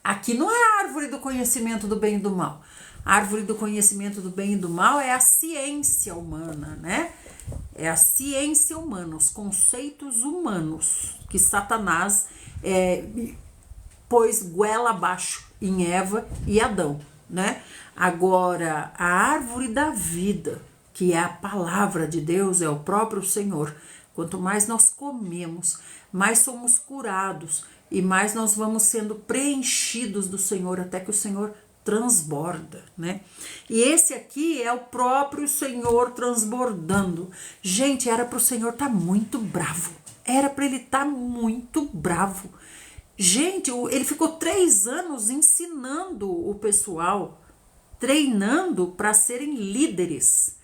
Aqui não é a árvore do conhecimento do bem e do mal. A árvore do conhecimento do bem e do mal é a ciência humana, né? É a ciência humana, os conceitos humanos que Satanás pôs goela abaixo em Eva e Adão, né? Agora, a árvore da vida, que é a palavra de Deus, é o próprio Senhor. Quanto mais nós comemos, mais somos curados e mais nós vamos sendo preenchidos do Senhor, até que o Senhor transborda, né? E esse aqui é o próprio Senhor transbordando. Gente, era para o Senhor estar muito bravo. Era para ele estar muito bravo. Gente, ele ficou 3 anos ensinando o pessoal, treinando para serem líderes.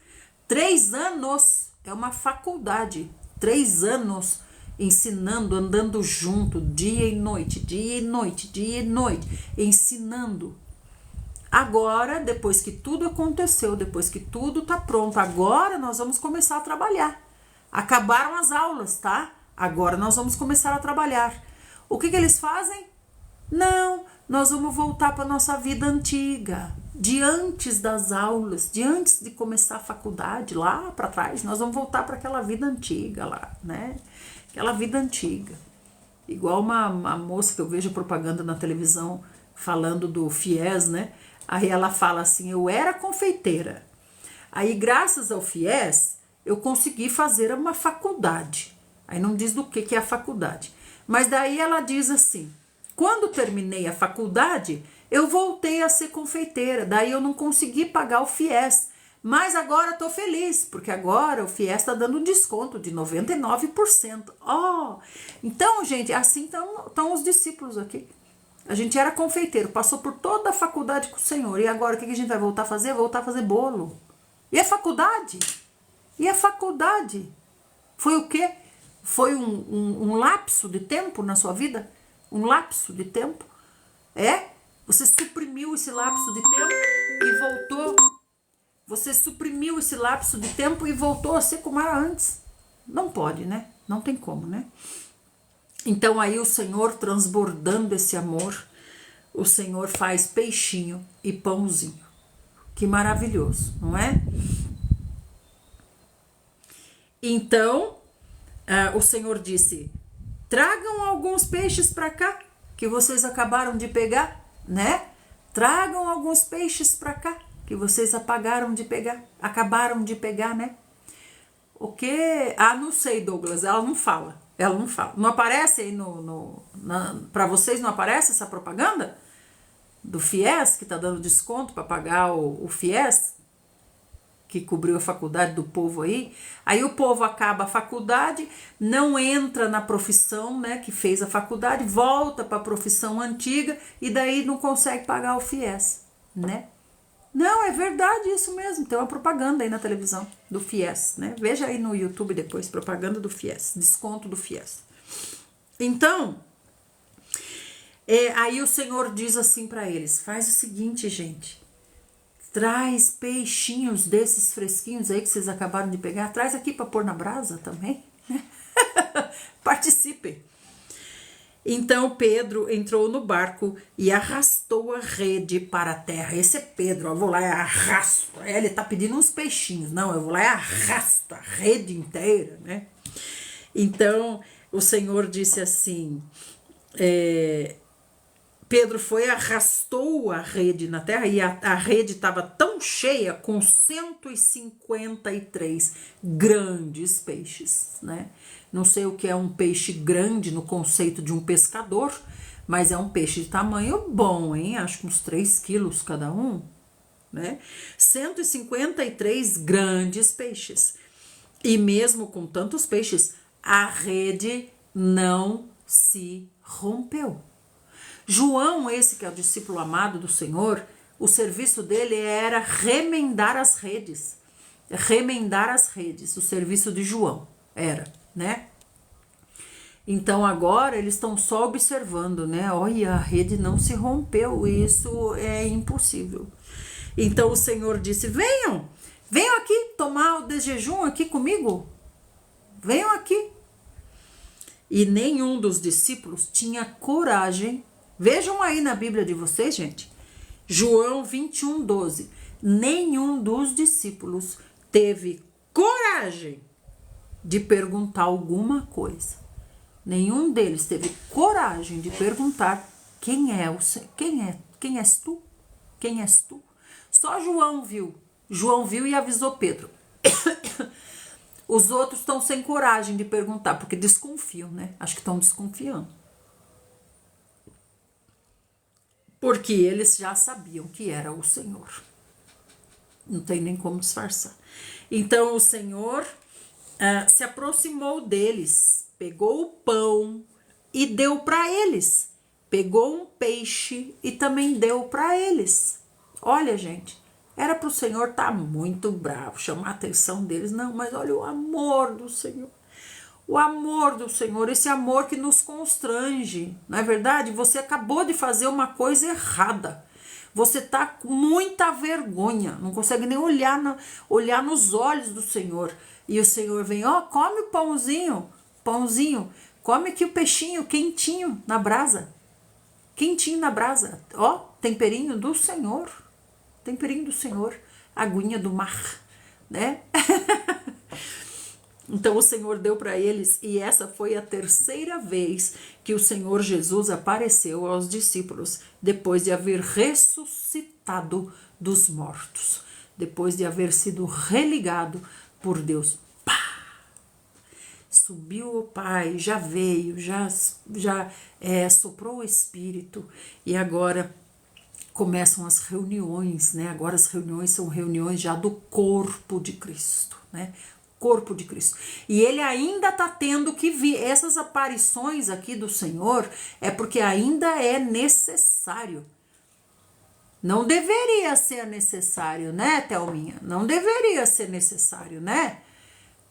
3 anos é uma faculdade. 3 anos ensinando, andando junto, dia e noite, dia e noite, dia e noite, ensinando. Agora, depois que tudo aconteceu, depois que tudo tá pronto, agora nós vamos começar a trabalhar. Acabaram as aulas, tá? Agora nós vamos começar a trabalhar. O que eles fazem? Não, nós vamos voltar para nossa vida antiga, de antes das aulas, de antes de começar a faculdade, lá para trás, nós vamos voltar para aquela vida antiga lá, né? Aquela vida antiga. Igual uma moça que eu vejo propaganda na televisão falando do FIES, né? Aí ela fala assim: eu era confeiteira. Aí, graças ao FIES, eu consegui fazer uma faculdade. Aí não diz do que é a faculdade. Mas daí ela diz assim: quando terminei a faculdade, eu voltei a ser confeiteira. Daí eu não consegui pagar o FIES. Mas agora estou feliz, porque agora o FIES está dando um desconto de 99%. Oh, então, gente, assim estão os discípulos aqui. A gente era confeiteiro, passou por toda a faculdade com o Senhor. E agora o que a gente vai voltar a fazer? Voltar a fazer bolo. E a faculdade? E a faculdade? Foi o quê? Foi um lapso de tempo na sua vida? Um lapso de tempo? Você suprimiu esse lapso de tempo e voltou. Você suprimiu esse lapso de tempo e voltou a ser como era antes. Não pode, né? Não tem como, né? Então aí o Senhor, transbordando esse amor, o Senhor faz peixinho e pãozinho. Que maravilhoso, não é? Então, o Senhor disse: tragam alguns peixes para cá, que vocês acabaram de pegar, né? Tragam alguns peixes para cá, que vocês acabaram de pegar, né? O quê? Não sei, Douglas, ela não fala. Não aparece aí para vocês, não aparece essa propaganda? Do FIES, que está dando desconto para pagar o FIES, que cobriu a faculdade do povo aí. Aí o povo acaba a faculdade, não entra na profissão, né, que fez a faculdade, volta para a profissão antiga e daí não consegue pagar o FIES, né? Não, é verdade isso mesmo. Tem uma propaganda aí na televisão do FIES, né? Veja aí no YouTube depois, propaganda do FIES, desconto do FIES. Então, aí o Senhor diz assim para eles: faz o seguinte, gente, traz peixinhos desses fresquinhos aí que vocês acabaram de pegar, traz aqui para pôr na brasa também, né? Participem. Então Pedro entrou no barco e arrastou a rede para a terra. Esse é Pedro, eu vou lá e arrasto. Ele tá pedindo uns peixinhos. Não, eu vou lá e arrasto a rede inteira, né? Então o Senhor disse assim: Pedro foi, arrastou a rede na terra e a rede estava tão cheia, com 153 grandes peixes, né? Não sei o que é um peixe grande no conceito de um pescador, mas é um peixe de tamanho bom, hein? Acho que uns 3 quilos cada um, né? 153 grandes peixes. E mesmo com tantos peixes, a rede não se rompeu. João, esse que é o discípulo amado do Senhor, o serviço dele era remendar as redes. Remendar as redes, o serviço de João era, né? Então agora eles estão só observando, né? Olha, a rede não se rompeu, isso é impossível. Então o Senhor disse: venham aqui tomar o de jejum aqui comigo. Venham aqui. E nenhum dos discípulos tinha coragem. Vejam aí na Bíblia de vocês, gente. João 21:12. Nenhum dos discípulos teve coragem de perguntar alguma coisa. Nenhum deles teve coragem de perguntar: quem és tu? Quem és tu? Só João viu. João viu e avisou Pedro. Os outros estão sem coragem de perguntar, porque desconfiam, né? Acho que estão desconfiando. Porque eles já sabiam que era o Senhor. Não tem nem como disfarçar. Então o Senhor se aproximou deles, pegou o pão e deu para eles. Pegou um peixe e também deu para eles. Olha, gente, era para o Senhor estar muito bravo, chamar a atenção deles. Não, mas olha o amor do Senhor. O amor do Senhor, esse amor que nos constrange. Não é verdade? Você acabou de fazer uma coisa errada. Você tá com muita vergonha, não consegue nem olhar nos olhos do Senhor. E o Senhor vem: come o pãozinho, come aqui o peixinho quentinho na brasa. Quentinho na brasa. Temperinho do Senhor. Temperinho do Senhor. Aguinha do mar, né? Então o Senhor deu para eles, e essa foi a terceira vez que o Senhor Jesus apareceu aos discípulos, depois de haver ressuscitado dos mortos, depois de haver sido religado por Deus. Subiu o Pai, já veio, já soprou o Espírito, e agora começam as reuniões, né? Agora as reuniões são reuniões já do corpo de Cristo, né? Corpo de Cristo. E ele ainda está tendo que vir. Essas aparições aqui do Senhor é porque ainda é necessário. Não deveria ser necessário, né, Thelminha? Não deveria ser necessário, né?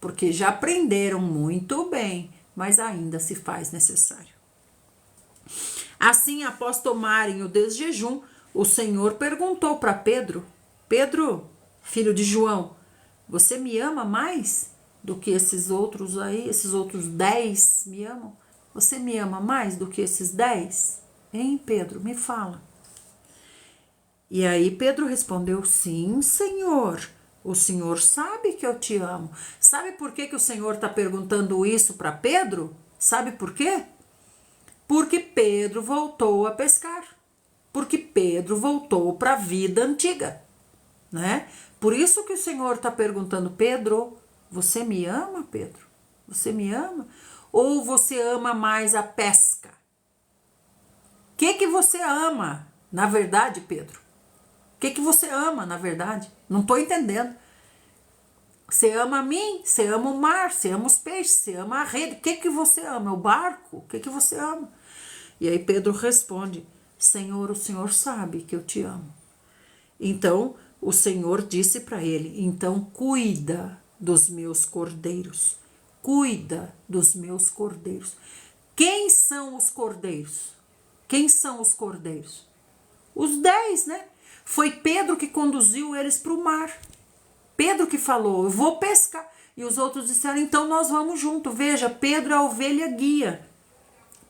Porque já aprenderam muito bem, mas ainda se faz necessário. Assim, após tomarem o desjejum, o Senhor perguntou para Pedro: Pedro, filho de João, você me ama mais do que esses outros aí? Esses outros 10 me amam? Você me ama mais do que esses 10? Hein, Pedro? Me fala. E aí Pedro respondeu: sim, Senhor. O Senhor sabe que eu te amo. Sabe por que o Senhor está perguntando isso para Pedro? Sabe por quê? Porque Pedro voltou a pescar. Porque Pedro voltou para a vida antiga, né? Por isso que o Senhor está perguntando: Pedro, você me ama, Pedro? Você me ama? Ou você ama mais a pesca? O que você ama, na verdade, Pedro? O que você ama, na verdade? Não estou entendendo. Você ama a mim? Você ama o mar? Você ama os peixes? Você ama a rede? O que você ama? O barco? O que você ama? E aí Pedro responde: Senhor, o Senhor sabe que eu te amo. Então o Senhor disse para ele: então cuida dos meus cordeiros. Cuida dos meus cordeiros. Quem são os cordeiros? Quem são os cordeiros? Os 10, né? Foi Pedro que conduziu eles para o mar. Pedro que falou: eu vou pescar. E os outros disseram: então nós vamos junto. Veja, Pedro é a ovelha guia.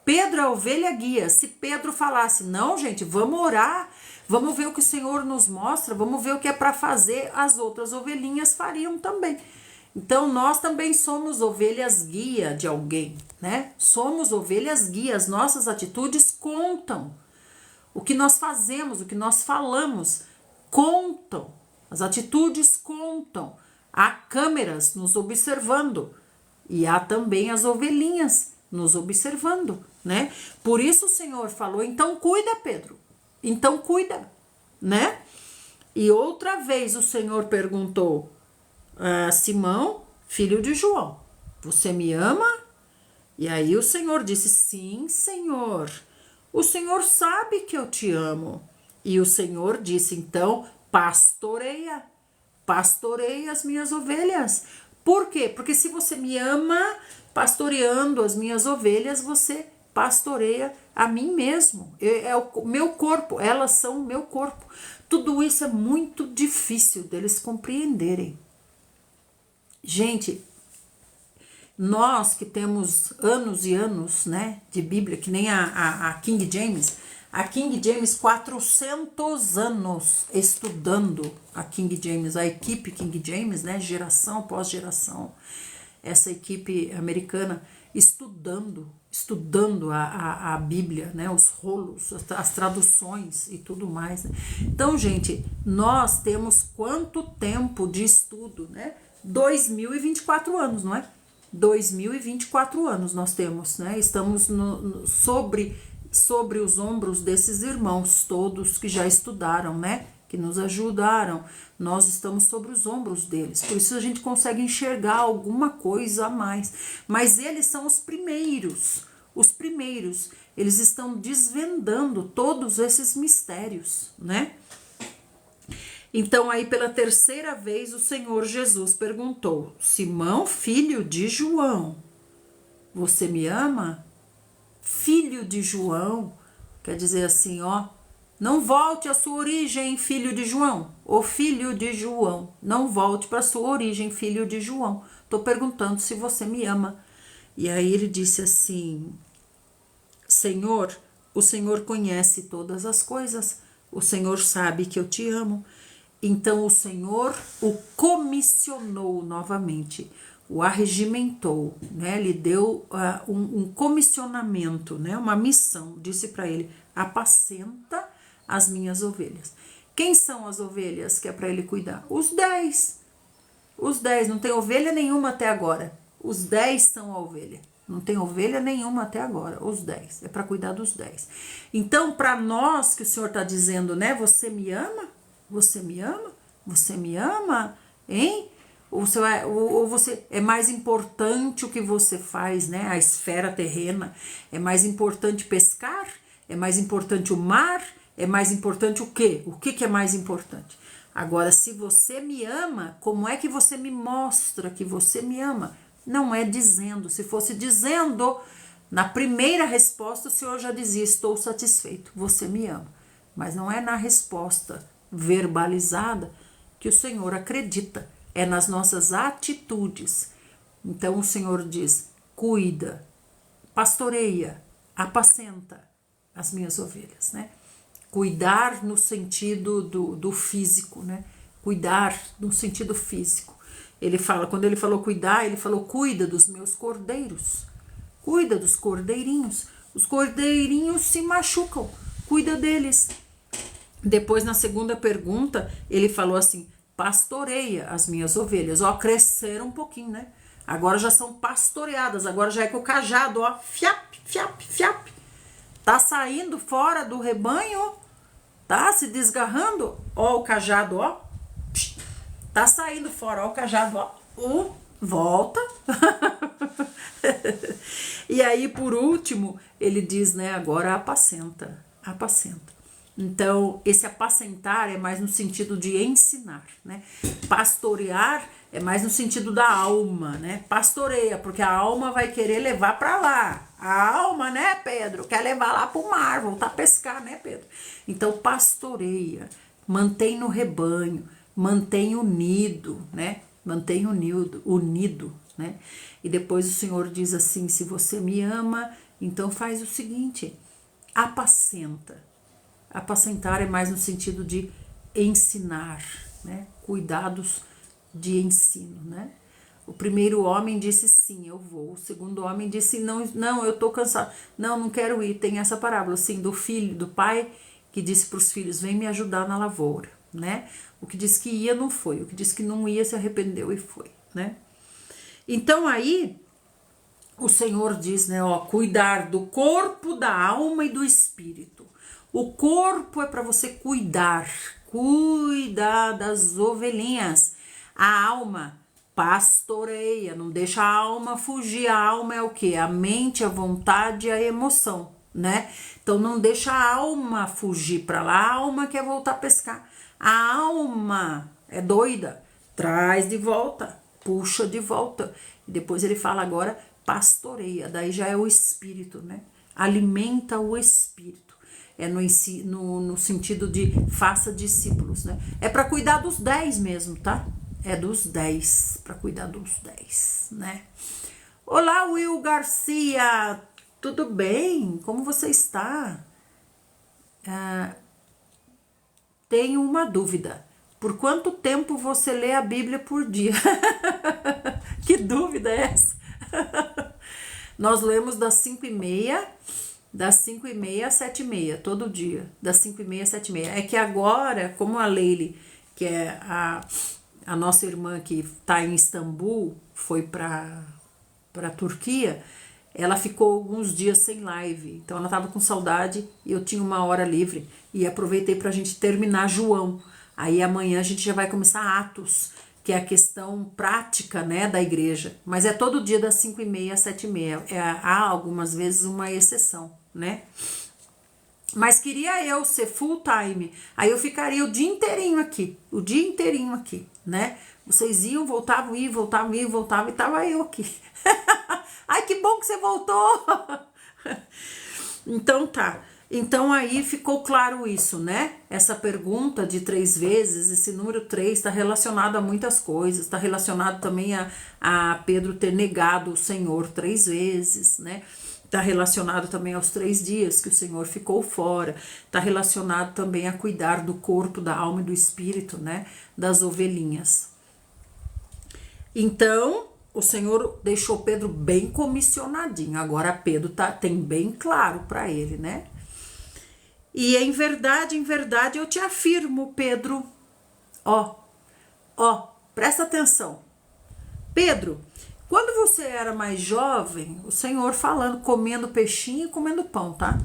Pedro é a ovelha guia. Se Pedro falasse: não, gente, vamos orar, vamos ver o que o Senhor nos mostra, vamos ver o que é para fazer, as outras ovelhinhas fariam também. Então nós também somos ovelhas guia de alguém, né? Somos ovelhas guia, as nossas atitudes contam. O que nós fazemos, o que nós falamos, contam. As atitudes contam. Há câmeras nos observando. E há também as ovelhinhas nos observando, né? Por isso o Senhor falou: então cuida, Pedro. Então cuida, né? E outra vez o Senhor perguntou a Simão, filho de João: você me ama? E aí o Senhor disse: sim, Senhor. O Senhor sabe que eu te amo. E o Senhor disse: então, pastoreia as minhas ovelhas. Por quê? Porque se você me ama, pastoreando as minhas ovelhas, você pastoreia a mim mesmo. É o meu corpo, elas são o meu corpo. Tudo isso é muito difícil deles compreenderem. Gente, nós que temos anos e anos, né, de Bíblia, que nem a King James, 400 anos estudando a King James, a equipe King James, né, geração após geração, essa equipe americana estudando a Bíblia, né, os rolos, as traduções e tudo mais, né? Então, gente, nós temos quanto tempo de estudo, né? 2024 anos, não é? 2024 anos nós temos, né? Estamos sobre os ombros desses irmãos todos que já estudaram, né? Que nos ajudaram. Nós estamos sobre os ombros deles. Por isso a gente consegue enxergar alguma coisa a mais. Mas eles são os primeiros. Os primeiros. Eles estão desvendando todos esses mistérios, né? Então, aí pela terceira vez, o Senhor Jesus perguntou: Simão, filho de João, você me ama? Filho de João, quer dizer assim, ó, não volte à sua origem, filho de João. Ô filho de João, não volte para a sua origem, filho de João. Tô perguntando se você me ama. E aí ele disse assim: Senhor, o Senhor conhece todas as coisas, o Senhor sabe que eu te amo. Então o Senhor o comissionou novamente. o arregimentou, né? Lhe deu um comissionamento, né? Uma missão. Disse para ele: apacenta as minhas ovelhas. Quem são as ovelhas que é para ele cuidar? Os 10. Os 10, não tem ovelha nenhuma até agora. Os 10 são a ovelha. Não tem ovelha nenhuma até agora. Os 10. É para cuidar dos 10. Então, para nós que o Senhor está dizendo, né? Você me ama? Você me ama? Você me ama? Hein? Ou você é mais importante o que você faz, né? A esfera terrena. É mais importante pescar? É mais importante o mar? É mais importante o quê? O que é mais importante? Agora, se você me ama, como é que você me mostra que você me ama? Não é dizendo. Se fosse dizendo, na primeira resposta o Senhor já dizia: estou satisfeito, você me ama. Mas não é na resposta verbalizada que o Senhor acredita. É nas nossas atitudes. Então o Senhor diz: cuida, pastoreia, apacenta as minhas ovelhas, né? Cuidar no sentido do físico, né? Cuidar no sentido físico. Ele fala, quando ele falou cuidar, ele falou: cuida dos meus cordeiros, cuida dos cordeirinhos. Os cordeirinhos se machucam, cuida deles. Depois, na segunda pergunta, ele falou assim: pastoreia as minhas ovelhas. Ó, cresceram um pouquinho, né? Agora já são pastoreadas, agora já é com o cajado, ó, fiap, fiap, fiap. Tá saindo fora do rebanho, tá se desgarrando, ó, o cajado, ó, tá saindo fora, ó, o cajado, ó, volta. E aí, por último, ele diz, né, agora apacenta, apacenta. Então, esse apacentar é mais no sentido de ensinar, né? Pastorear é mais no sentido da alma, né? Pastoreia, porque a alma vai querer levar para lá. A alma, né, Pedro? Quer levar lá pro mar, voltar a pescar, né, Pedro? Então, pastoreia, mantém no rebanho, mantém unido, né? Mantém unido, né? E depois o Senhor diz assim: se você me ama, então faz o seguinte, apacenta. Apacentar é mais no sentido de ensinar, né? Cuidados de ensino, né? O primeiro homem disse sim, eu vou. O segundo homem disse não, eu tô cansado. Não quero ir. Tem essa parábola assim do filho, do pai que disse para os filhos: vem me ajudar na lavoura, né? O que disse que ia não foi, o que disse que não ia se arrependeu e foi, né? Então aí o Senhor diz, né, ó, cuidar do corpo, da alma e do espírito. O corpo é para você cuidar das ovelhinhas. A alma pastoreia, não deixa a alma fugir. A alma é o quê? A mente, a vontade e a emoção, né? Então não deixa a alma fugir para lá. A alma quer voltar a pescar. A alma é doida, traz de volta, puxa de volta. E depois ele fala agora pastoreia, daí já é o espírito, né? Alimenta o espírito. É no sentido de faça discípulos, né? É para cuidar dos 10 mesmo, tá? É dos 10, para cuidar dos 10, né? Olá, Will Garcia, tudo bem? Como você está? Tenho uma dúvida. Por quanto tempo você lê a Bíblia por dia? Que dúvida é essa? Nós lemos das 5h30 às 7h30, todo dia, das 5h30 às 7h30. É que agora, como a Leile, que é a nossa irmã que está em Istambul, foi para a Turquia, ela ficou alguns dias sem live, então ela estava com saudade e eu tinha uma hora livre e aproveitei para a gente terminar João. Aí amanhã a gente já vai começar Atos, que é a questão prática, né, da igreja, mas é todo dia das 5h30 às 7h30, há algumas vezes uma exceção, né? Mas queria eu ser full time, aí eu ficaria o dia inteirinho aqui, né? Vocês iam, voltavam, e tava eu aqui. Ai, que bom que você voltou! Então tá. Então aí ficou claro isso, né? Essa pergunta de 3 vezes, esse número 3 está relacionado a muitas coisas, está relacionado também a Pedro ter negado o Senhor 3 vezes, né? Está relacionado também aos 3 dias que o Senhor ficou fora, está relacionado também a cuidar do corpo, da alma e do espírito, né? Das ovelhinhas. Então, o Senhor deixou Pedro bem comissionadinho. Agora Pedro tem bem claro para ele, né? E em verdade eu te afirmo, Pedro. Ó, presta atenção. Pedro, quando você era mais jovem, o Senhor falando, comendo peixinho e comendo pão, tá?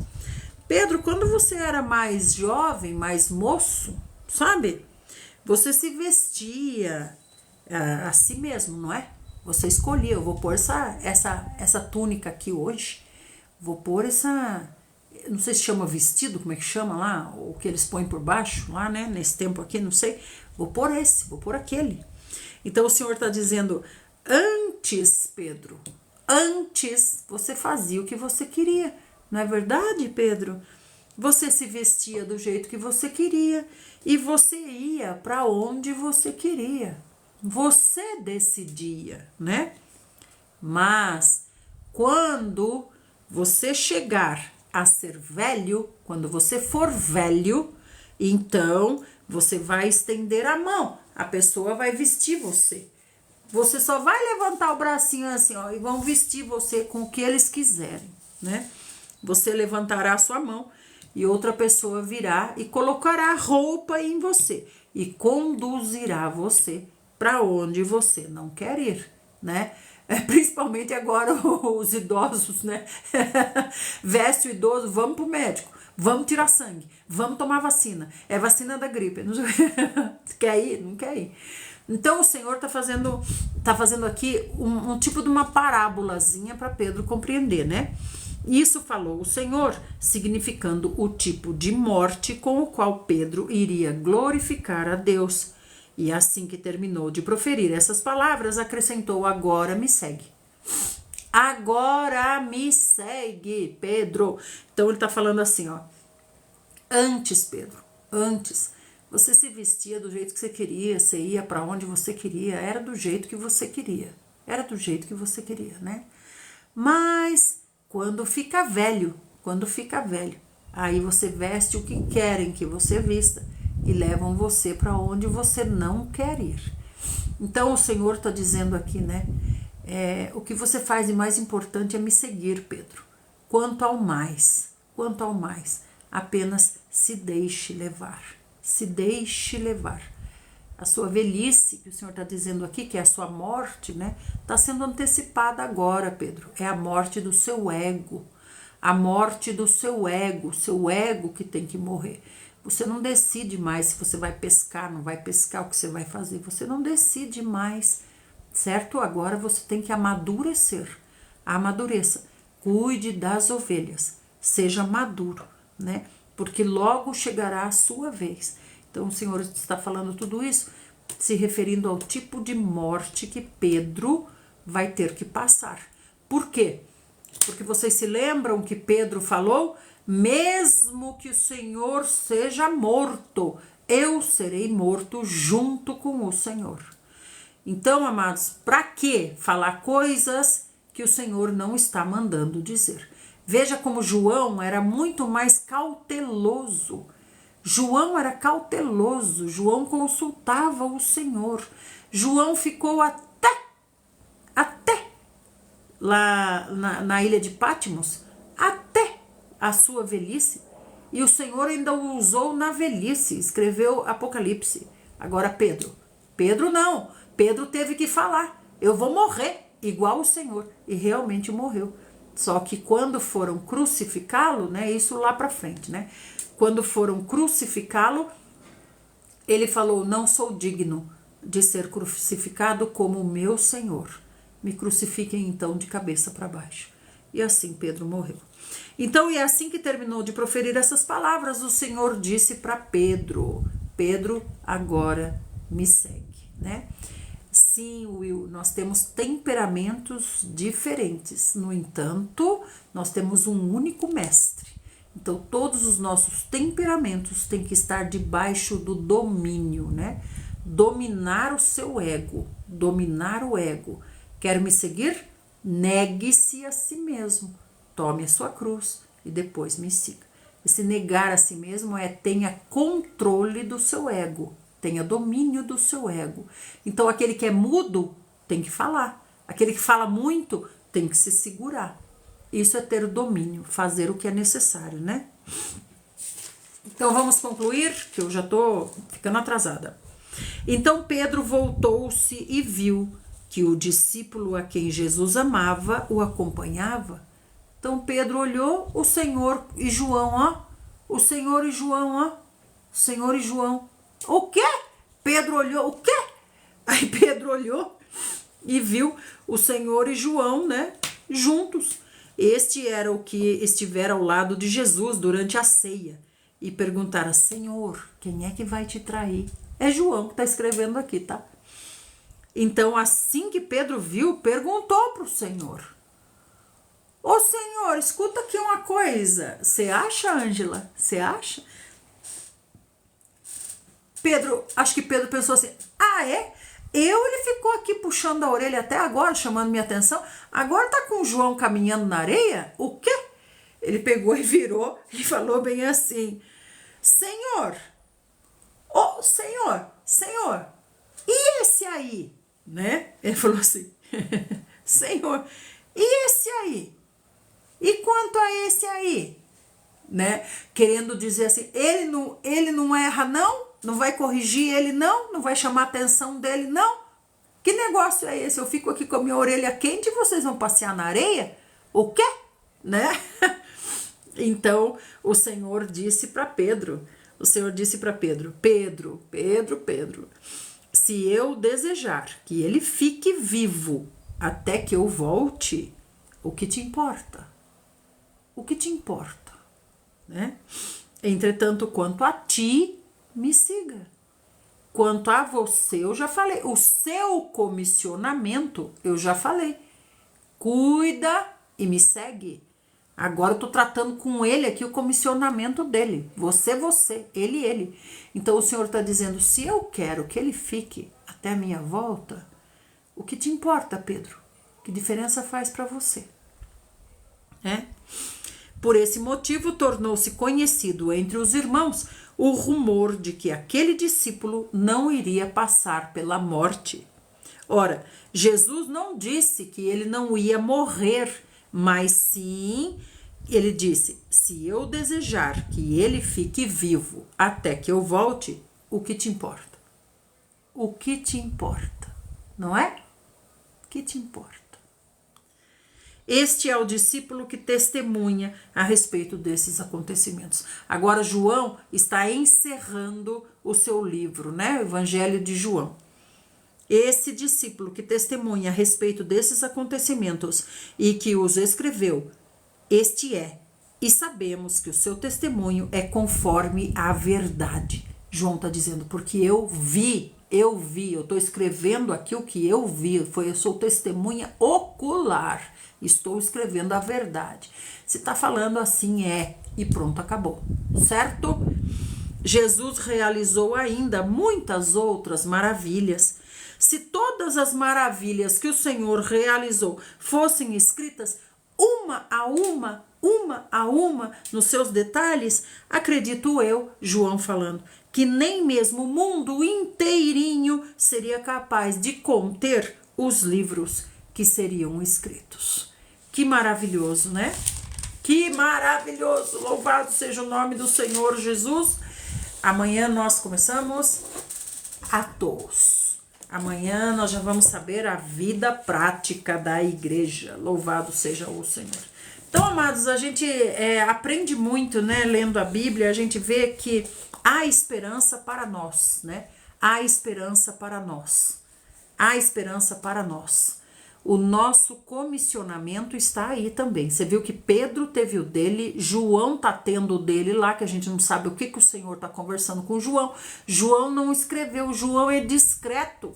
Pedro, quando você era mais jovem, mais moço, sabe? Você se vestia assim mesmo, não é? Você escolhia, eu vou pôr essa túnica aqui hoje, vou pôr não sei se chama vestido, como é que chama lá, o que eles põem por baixo, lá, né, nesse tempo aqui, não sei, vou pôr aquele. Então o Senhor está dizendo, antes, Pedro, antes você fazia o que você queria, não é verdade, Pedro? Você se vestia do jeito que você queria e você ia para onde você queria. Você decidia, né? Mas quando você chegar a ser velho, quando você for velho, então você vai estender a mão, a pessoa vai vestir você. Você só vai levantar o bracinho assim, ó, e vão vestir você com o que eles quiserem, né? Você levantará a sua mão e outra pessoa virá e colocará roupa em você e conduzirá você para onde você não quer ir, né? Principalmente agora os idosos, né? Veste o idoso, vamos pro médico, vamos tirar sangue, vamos tomar vacina, é vacina da gripe, não sei. Quer ir? Não quer ir. Então o Senhor tá fazendo aqui um tipo de uma parábolazinha para Pedro compreender, né? Isso falou o Senhor, significando o tipo de morte com o qual Pedro iria glorificar a Deus. E assim que terminou de proferir essas palavras, acrescentou, agora me segue. Agora me segue, Pedro. Então ele tá falando assim, ó. Antes, Pedro, antes, você se vestia do jeito que você queria, você ia para onde você queria, era do jeito que você queria. Era do jeito que você queria, né? Mas quando fica velho, aí você veste o que querem que você vista e levam você para onde você não quer ir. Então o Senhor está dizendo aqui, né? O que você faz de mais importante é me seguir, Pedro. Quanto ao mais, apenas se deixe levar. Se deixe levar. A sua velhice, que o Senhor está dizendo aqui, que é a sua morte, né? Está sendo antecipada agora, Pedro. É a morte do seu ego. A morte do seu ego que tem que morrer. Você não decide mais se você vai pescar, não vai pescar, o que você vai fazer. Você não decide mais, certo? Agora você tem que amadurecer. Amadureça. Cuide das ovelhas. Seja maduro, né? Porque logo chegará a sua vez. Então o Senhor está falando tudo isso, se referindo ao tipo de morte que Pedro vai ter que passar. Por quê? Porque vocês se lembram que Pedro falou, mesmo que o Senhor seja morto, eu serei morto junto com o Senhor. Então, amados, para que falar coisas que o Senhor não está mandando dizer? Veja como João era muito mais cauteloso. João era cauteloso, João consultava o Senhor. João ficou até lá na ilha de Patmos, até a sua velhice. E o Senhor ainda o usou na velhice, escreveu Apocalipse. Agora Pedro não, Pedro teve que falar, eu vou morrer igual o Senhor. E realmente morreu. Só que quando foram crucificá-lo, né, isso lá para frente, né? Quando foram crucificá-lo, ele falou, não sou digno de ser crucificado como o meu Senhor. Me crucifiquem então de cabeça para baixo. E assim Pedro morreu. Então, e assim que terminou de proferir essas palavras, o Senhor disse para Pedro, Pedro, agora me segue, né? Sim, Will, nós temos temperamentos diferentes. No entanto, nós temos um único mestre. Então, todos os nossos temperamentos têm que estar debaixo do domínio, né? Dominar o seu ego, dominar o ego. Quer me seguir? Negue-se a si mesmo. Tome a sua cruz e depois me siga. Esse negar a si mesmo tenha controle do seu ego, tenha domínio do seu ego. Então, aquele que é mudo tem que falar. Aquele que fala muito tem que se segurar. Isso é ter o domínio, fazer o que é necessário, né? Então vamos concluir, que eu já tô ficando atrasada. Então Pedro voltou-se e viu que o discípulo a quem Jesus amava o acompanhava. Então Pedro olhou o Senhor e João, ó. O Senhor e João, ó. O Senhor e João. O quê? Pedro olhou, o quê? Aí Pedro olhou e viu o Senhor e João, né? Juntos. Este era o que estivera ao lado de Jesus durante a ceia. E perguntara, Senhor, quem é que vai te trair? É João que está escrevendo aqui, tá? Então, assim que Pedro viu, perguntou para o Senhor. Ô Senhor, escuta aqui uma coisa. Você acha, Ângela? Você acha? Pedro, acho que Pedro pensou assim, é? Ele ficou aqui puxando a orelha até agora, chamando minha atenção. Agora tá com o João caminhando na areia? O quê? Ele pegou e virou e falou bem assim, Senhor, Senhor, e esse aí? Né? Ele falou assim, Senhor, e esse aí? E quanto a esse aí? Né? Querendo dizer assim, ele não erra não? Não vai corrigir ele não? Não vai chamar a atenção dele não? Que negócio é esse? Eu fico aqui com a minha orelha quente e vocês vão passear na areia? O quê? Né? Então o Senhor disse para Pedro, Pedro, se eu desejar que ele fique vivo até que eu volte, o que te importa? O que te importa? Né? Entretanto, quanto a ti, me siga. Quanto a você, eu já falei. O seu comissionamento, eu já falei. Cuida e me segue. Agora eu tô tratando com ele aqui o comissionamento dele. Você, ele. Então o Senhor está dizendo, se eu quero que ele fique até a minha volta, o que te importa, Pedro? Que diferença faz para você? Né? Por esse motivo, tornou-se conhecido entre os irmãos o rumor de que aquele discípulo não iria passar pela morte. Ora, Jesus não disse que ele não ia morrer, mas sim, ele disse, se eu desejar que ele fique vivo até que eu volte, o que te importa? O que te importa? Não é? O que te importa? Este é o discípulo que testemunha a respeito desses acontecimentos. Agora João está encerrando o seu livro, né? O Evangelho de João. Esse discípulo que testemunha a respeito desses acontecimentos e que os escreveu, este é, e sabemos que o seu testemunho é conforme a verdade. João está dizendo, porque eu estou escrevendo aqui o que eu vi, eu sou testemunha ocular, estou escrevendo a verdade. Se está falando assim, e pronto, acabou, certo? Jesus realizou ainda muitas outras maravilhas. Se todas as maravilhas que o Senhor realizou fossem escritas uma a uma, nos seus detalhes, acredito eu, João falando, que nem mesmo o mundo inteirinho seria capaz de conter os livros que seriam escritos. Que maravilhoso, né? Que maravilhoso! Louvado seja o nome do Senhor Jesus. Amanhã nós começamos Atos. Amanhã nós já vamos saber a vida prática da igreja. Louvado seja o Senhor. Então, amados, a gente aprende muito, né? Lendo a Bíblia, a gente vê que há esperança para nós, né? Há esperança para nós. Há esperança para nós. O nosso comissionamento está aí também. Você viu que Pedro teve o dele, João tá tendo o dele lá, que a gente não sabe o que o Senhor tá conversando com João. João não escreveu, João é discreto.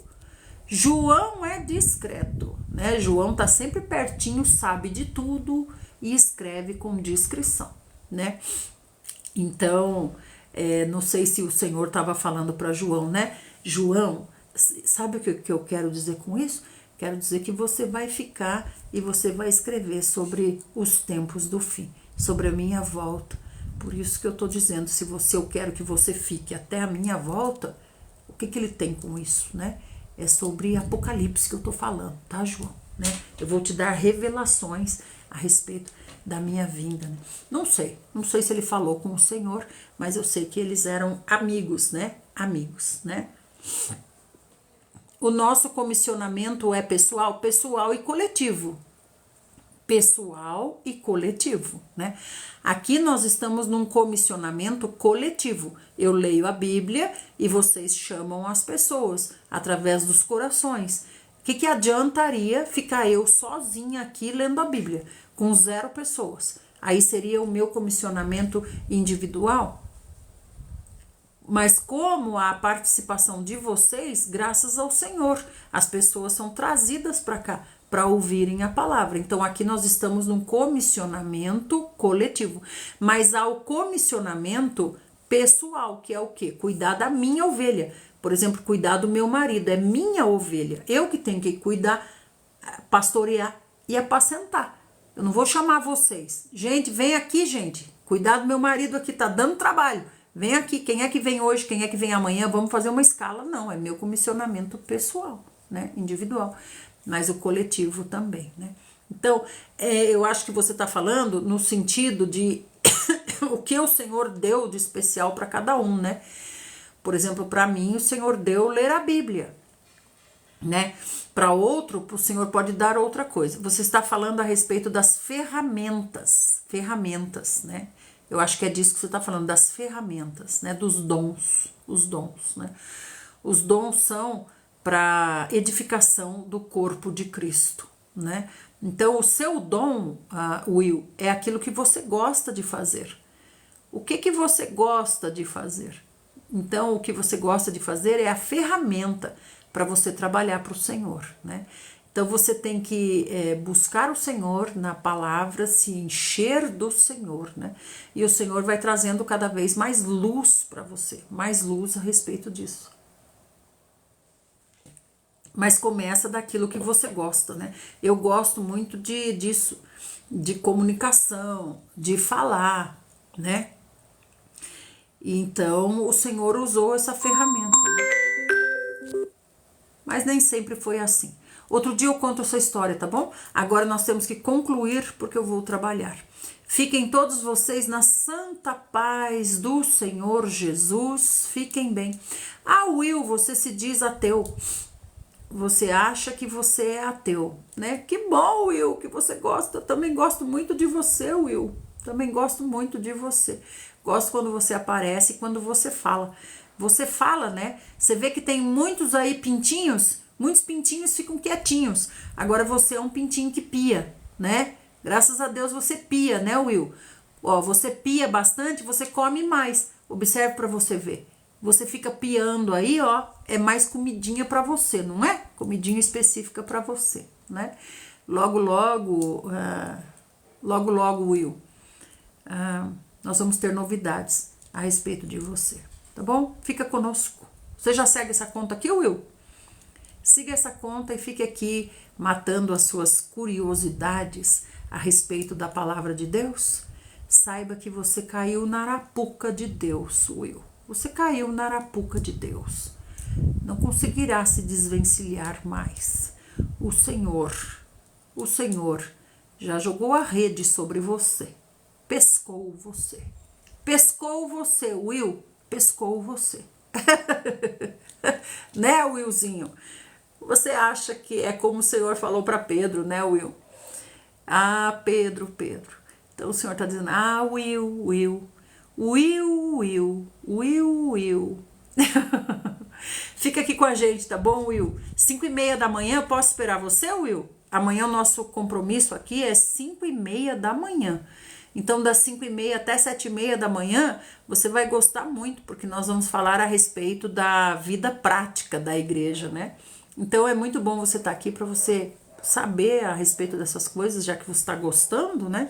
João é discreto, né? João tá sempre pertinho, sabe de tudo e escreve com discrição, né? Então, não sei se o Senhor estava falando para João, né? João, sabe o que eu quero dizer com isso? Quero dizer que você vai ficar e você vai escrever sobre os tempos do fim, sobre a minha volta. Por isso que eu estou dizendo, eu quero que você fique até a minha volta, o que ele tem com isso, né? É sobre Apocalipse que eu estou falando, tá, João? né? Eu vou te dar revelações a respeito da minha vinda, né? Não sei se ele falou com o Senhor, mas eu sei que eles eram amigos, né? Amigos, né? O nosso comissionamento é pessoal e coletivo. Pessoal e coletivo, né? Aqui nós estamos num comissionamento coletivo. Eu leio a Bíblia e vocês chamam as pessoas através dos corações. O que adiantaria ficar eu sozinha aqui lendo a Bíblia, com 0 pessoas? Aí seria o meu comissionamento individual. Mas como a participação de vocês, graças ao Senhor, as pessoas são trazidas para cá para ouvirem a palavra. Então aqui nós estamos num comissionamento coletivo, mas há o comissionamento pessoal, que é o quê? Cuidar da minha ovelha. Por exemplo, cuidar do meu marido, é minha ovelha. Eu que tenho que cuidar, pastorear e apacentar. Eu não vou chamar vocês. Gente, vem aqui, gente. Cuidar do meu marido aqui, tá dando trabalho. Vem aqui, quem é que vem hoje, quem é que vem amanhã, vamos fazer uma escala. Não, é meu comissionamento pessoal, né, individual, mas o coletivo também, né. Então, eu acho que você está falando no sentido de o que o Senhor deu de especial para cada um, né. Por exemplo, para mim, o Senhor deu ler a Bíblia, né. Para outro, o Senhor pode dar outra coisa. Você está falando a respeito das ferramentas, né. Eu acho que é disso que você está falando, das ferramentas, né? Dos dons, os dons, né? Os dons são para edificação do corpo de Cristo, né? Então, o seu dom, Will, é aquilo que você gosta de fazer. O que você gosta de fazer? Então, o que você gosta de fazer é a ferramenta para você trabalhar para o Senhor, né? Então você tem que buscar o Senhor na palavra, se encher do Senhor, né? E o Senhor vai trazendo cada vez mais luz para você, mais luz a respeito disso. Mas começa daquilo que você gosta, né? Eu gosto muito disso, de comunicação, de falar, né? Então o Senhor usou essa ferramenta, né? Mas nem sempre foi assim. Outro dia eu conto essa história, tá bom? Agora nós temos que concluir porque eu vou trabalhar. Fiquem todos vocês na santa paz do Senhor Jesus. Fiquem bem. Will, você se diz ateu. Você acha que você é ateu, né? Que bom, Will, que você gosta. Eu também gosto muito de você, Will. Também gosto muito de você. Gosto quando você aparece e quando você fala. Você fala, né? Você vê que tem muitos aí pintinhos. Muitos pintinhos ficam quietinhos. Agora você é um pintinho que pia, né? Graças a Deus você pia, né, Will? Ó, você pia bastante, você come mais. Observe para você ver. Você fica piando aí, ó, é mais comidinha para você, não é? Comidinha específica para você, né? Logo, Will, nós vamos ter novidades a respeito de você, tá bom? Fica conosco. Você já segue essa conta aqui, Will? Siga essa conta e fique aqui matando as suas curiosidades a respeito da palavra de Deus. Saiba que você caiu na arapuca de Deus, Will. Você caiu na arapuca de Deus. Não conseguirá se desvencilhar mais. O Senhor já jogou a rede sobre você. Pescou você. Pescou você, Will. Pescou você. Né, Willzinho? Você acha que é como o Senhor falou para Pedro, né, Will? Pedro. Então o Senhor está dizendo, Will. Fica aqui com a gente, tá bom, Will? 5:30 da manhã, eu posso esperar você, Will? Amanhã o nosso compromisso aqui é 5:30 da manhã. Então, das 5:30 até 7:30 da manhã, você vai gostar muito, porque nós vamos falar a respeito da vida prática da igreja, né? Então, é muito bom você estar aqui para você saber a respeito dessas coisas, já que você está gostando, né?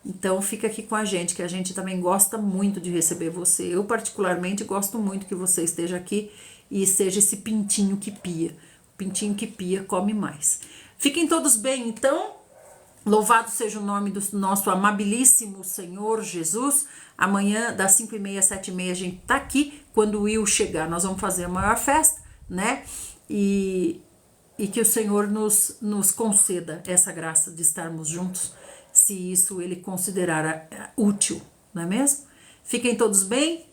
Então, fica aqui com a gente, que a gente também gosta muito de receber você. Eu, particularmente, gosto muito que você esteja aqui e seja esse pintinho que pia. O pintinho que pia come mais. Fiquem todos bem, então. Louvado seja o nome do nosso amabilíssimo Senhor Jesus. Amanhã, das 5:30 às 7:30, a gente tá aqui. Quando o Will chegar, nós vamos fazer a maior festa, né? E e que o Senhor nos conceda essa graça de estarmos juntos, se isso Ele considerar útil, não é mesmo? Fiquem todos bem.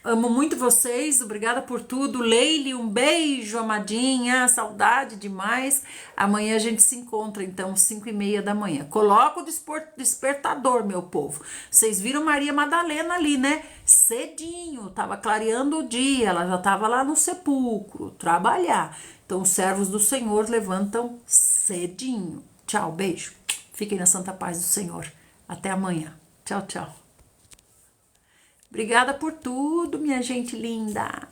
Amo muito vocês, obrigada por tudo. Leile, um beijo, amadinha, saudade demais. Amanhã a gente se encontra, então, 5:30 da manhã. Coloca o despertador, meu povo. Vocês viram Maria Madalena ali, né? Cedinho, tava clareando o dia, ela já tava lá no sepulcro, trabalhar. Então, os servos do Senhor levantam cedinho. Tchau, beijo. Fiquem na santa paz do Senhor. Até amanhã. Tchau, tchau. Obrigada por tudo, minha gente linda.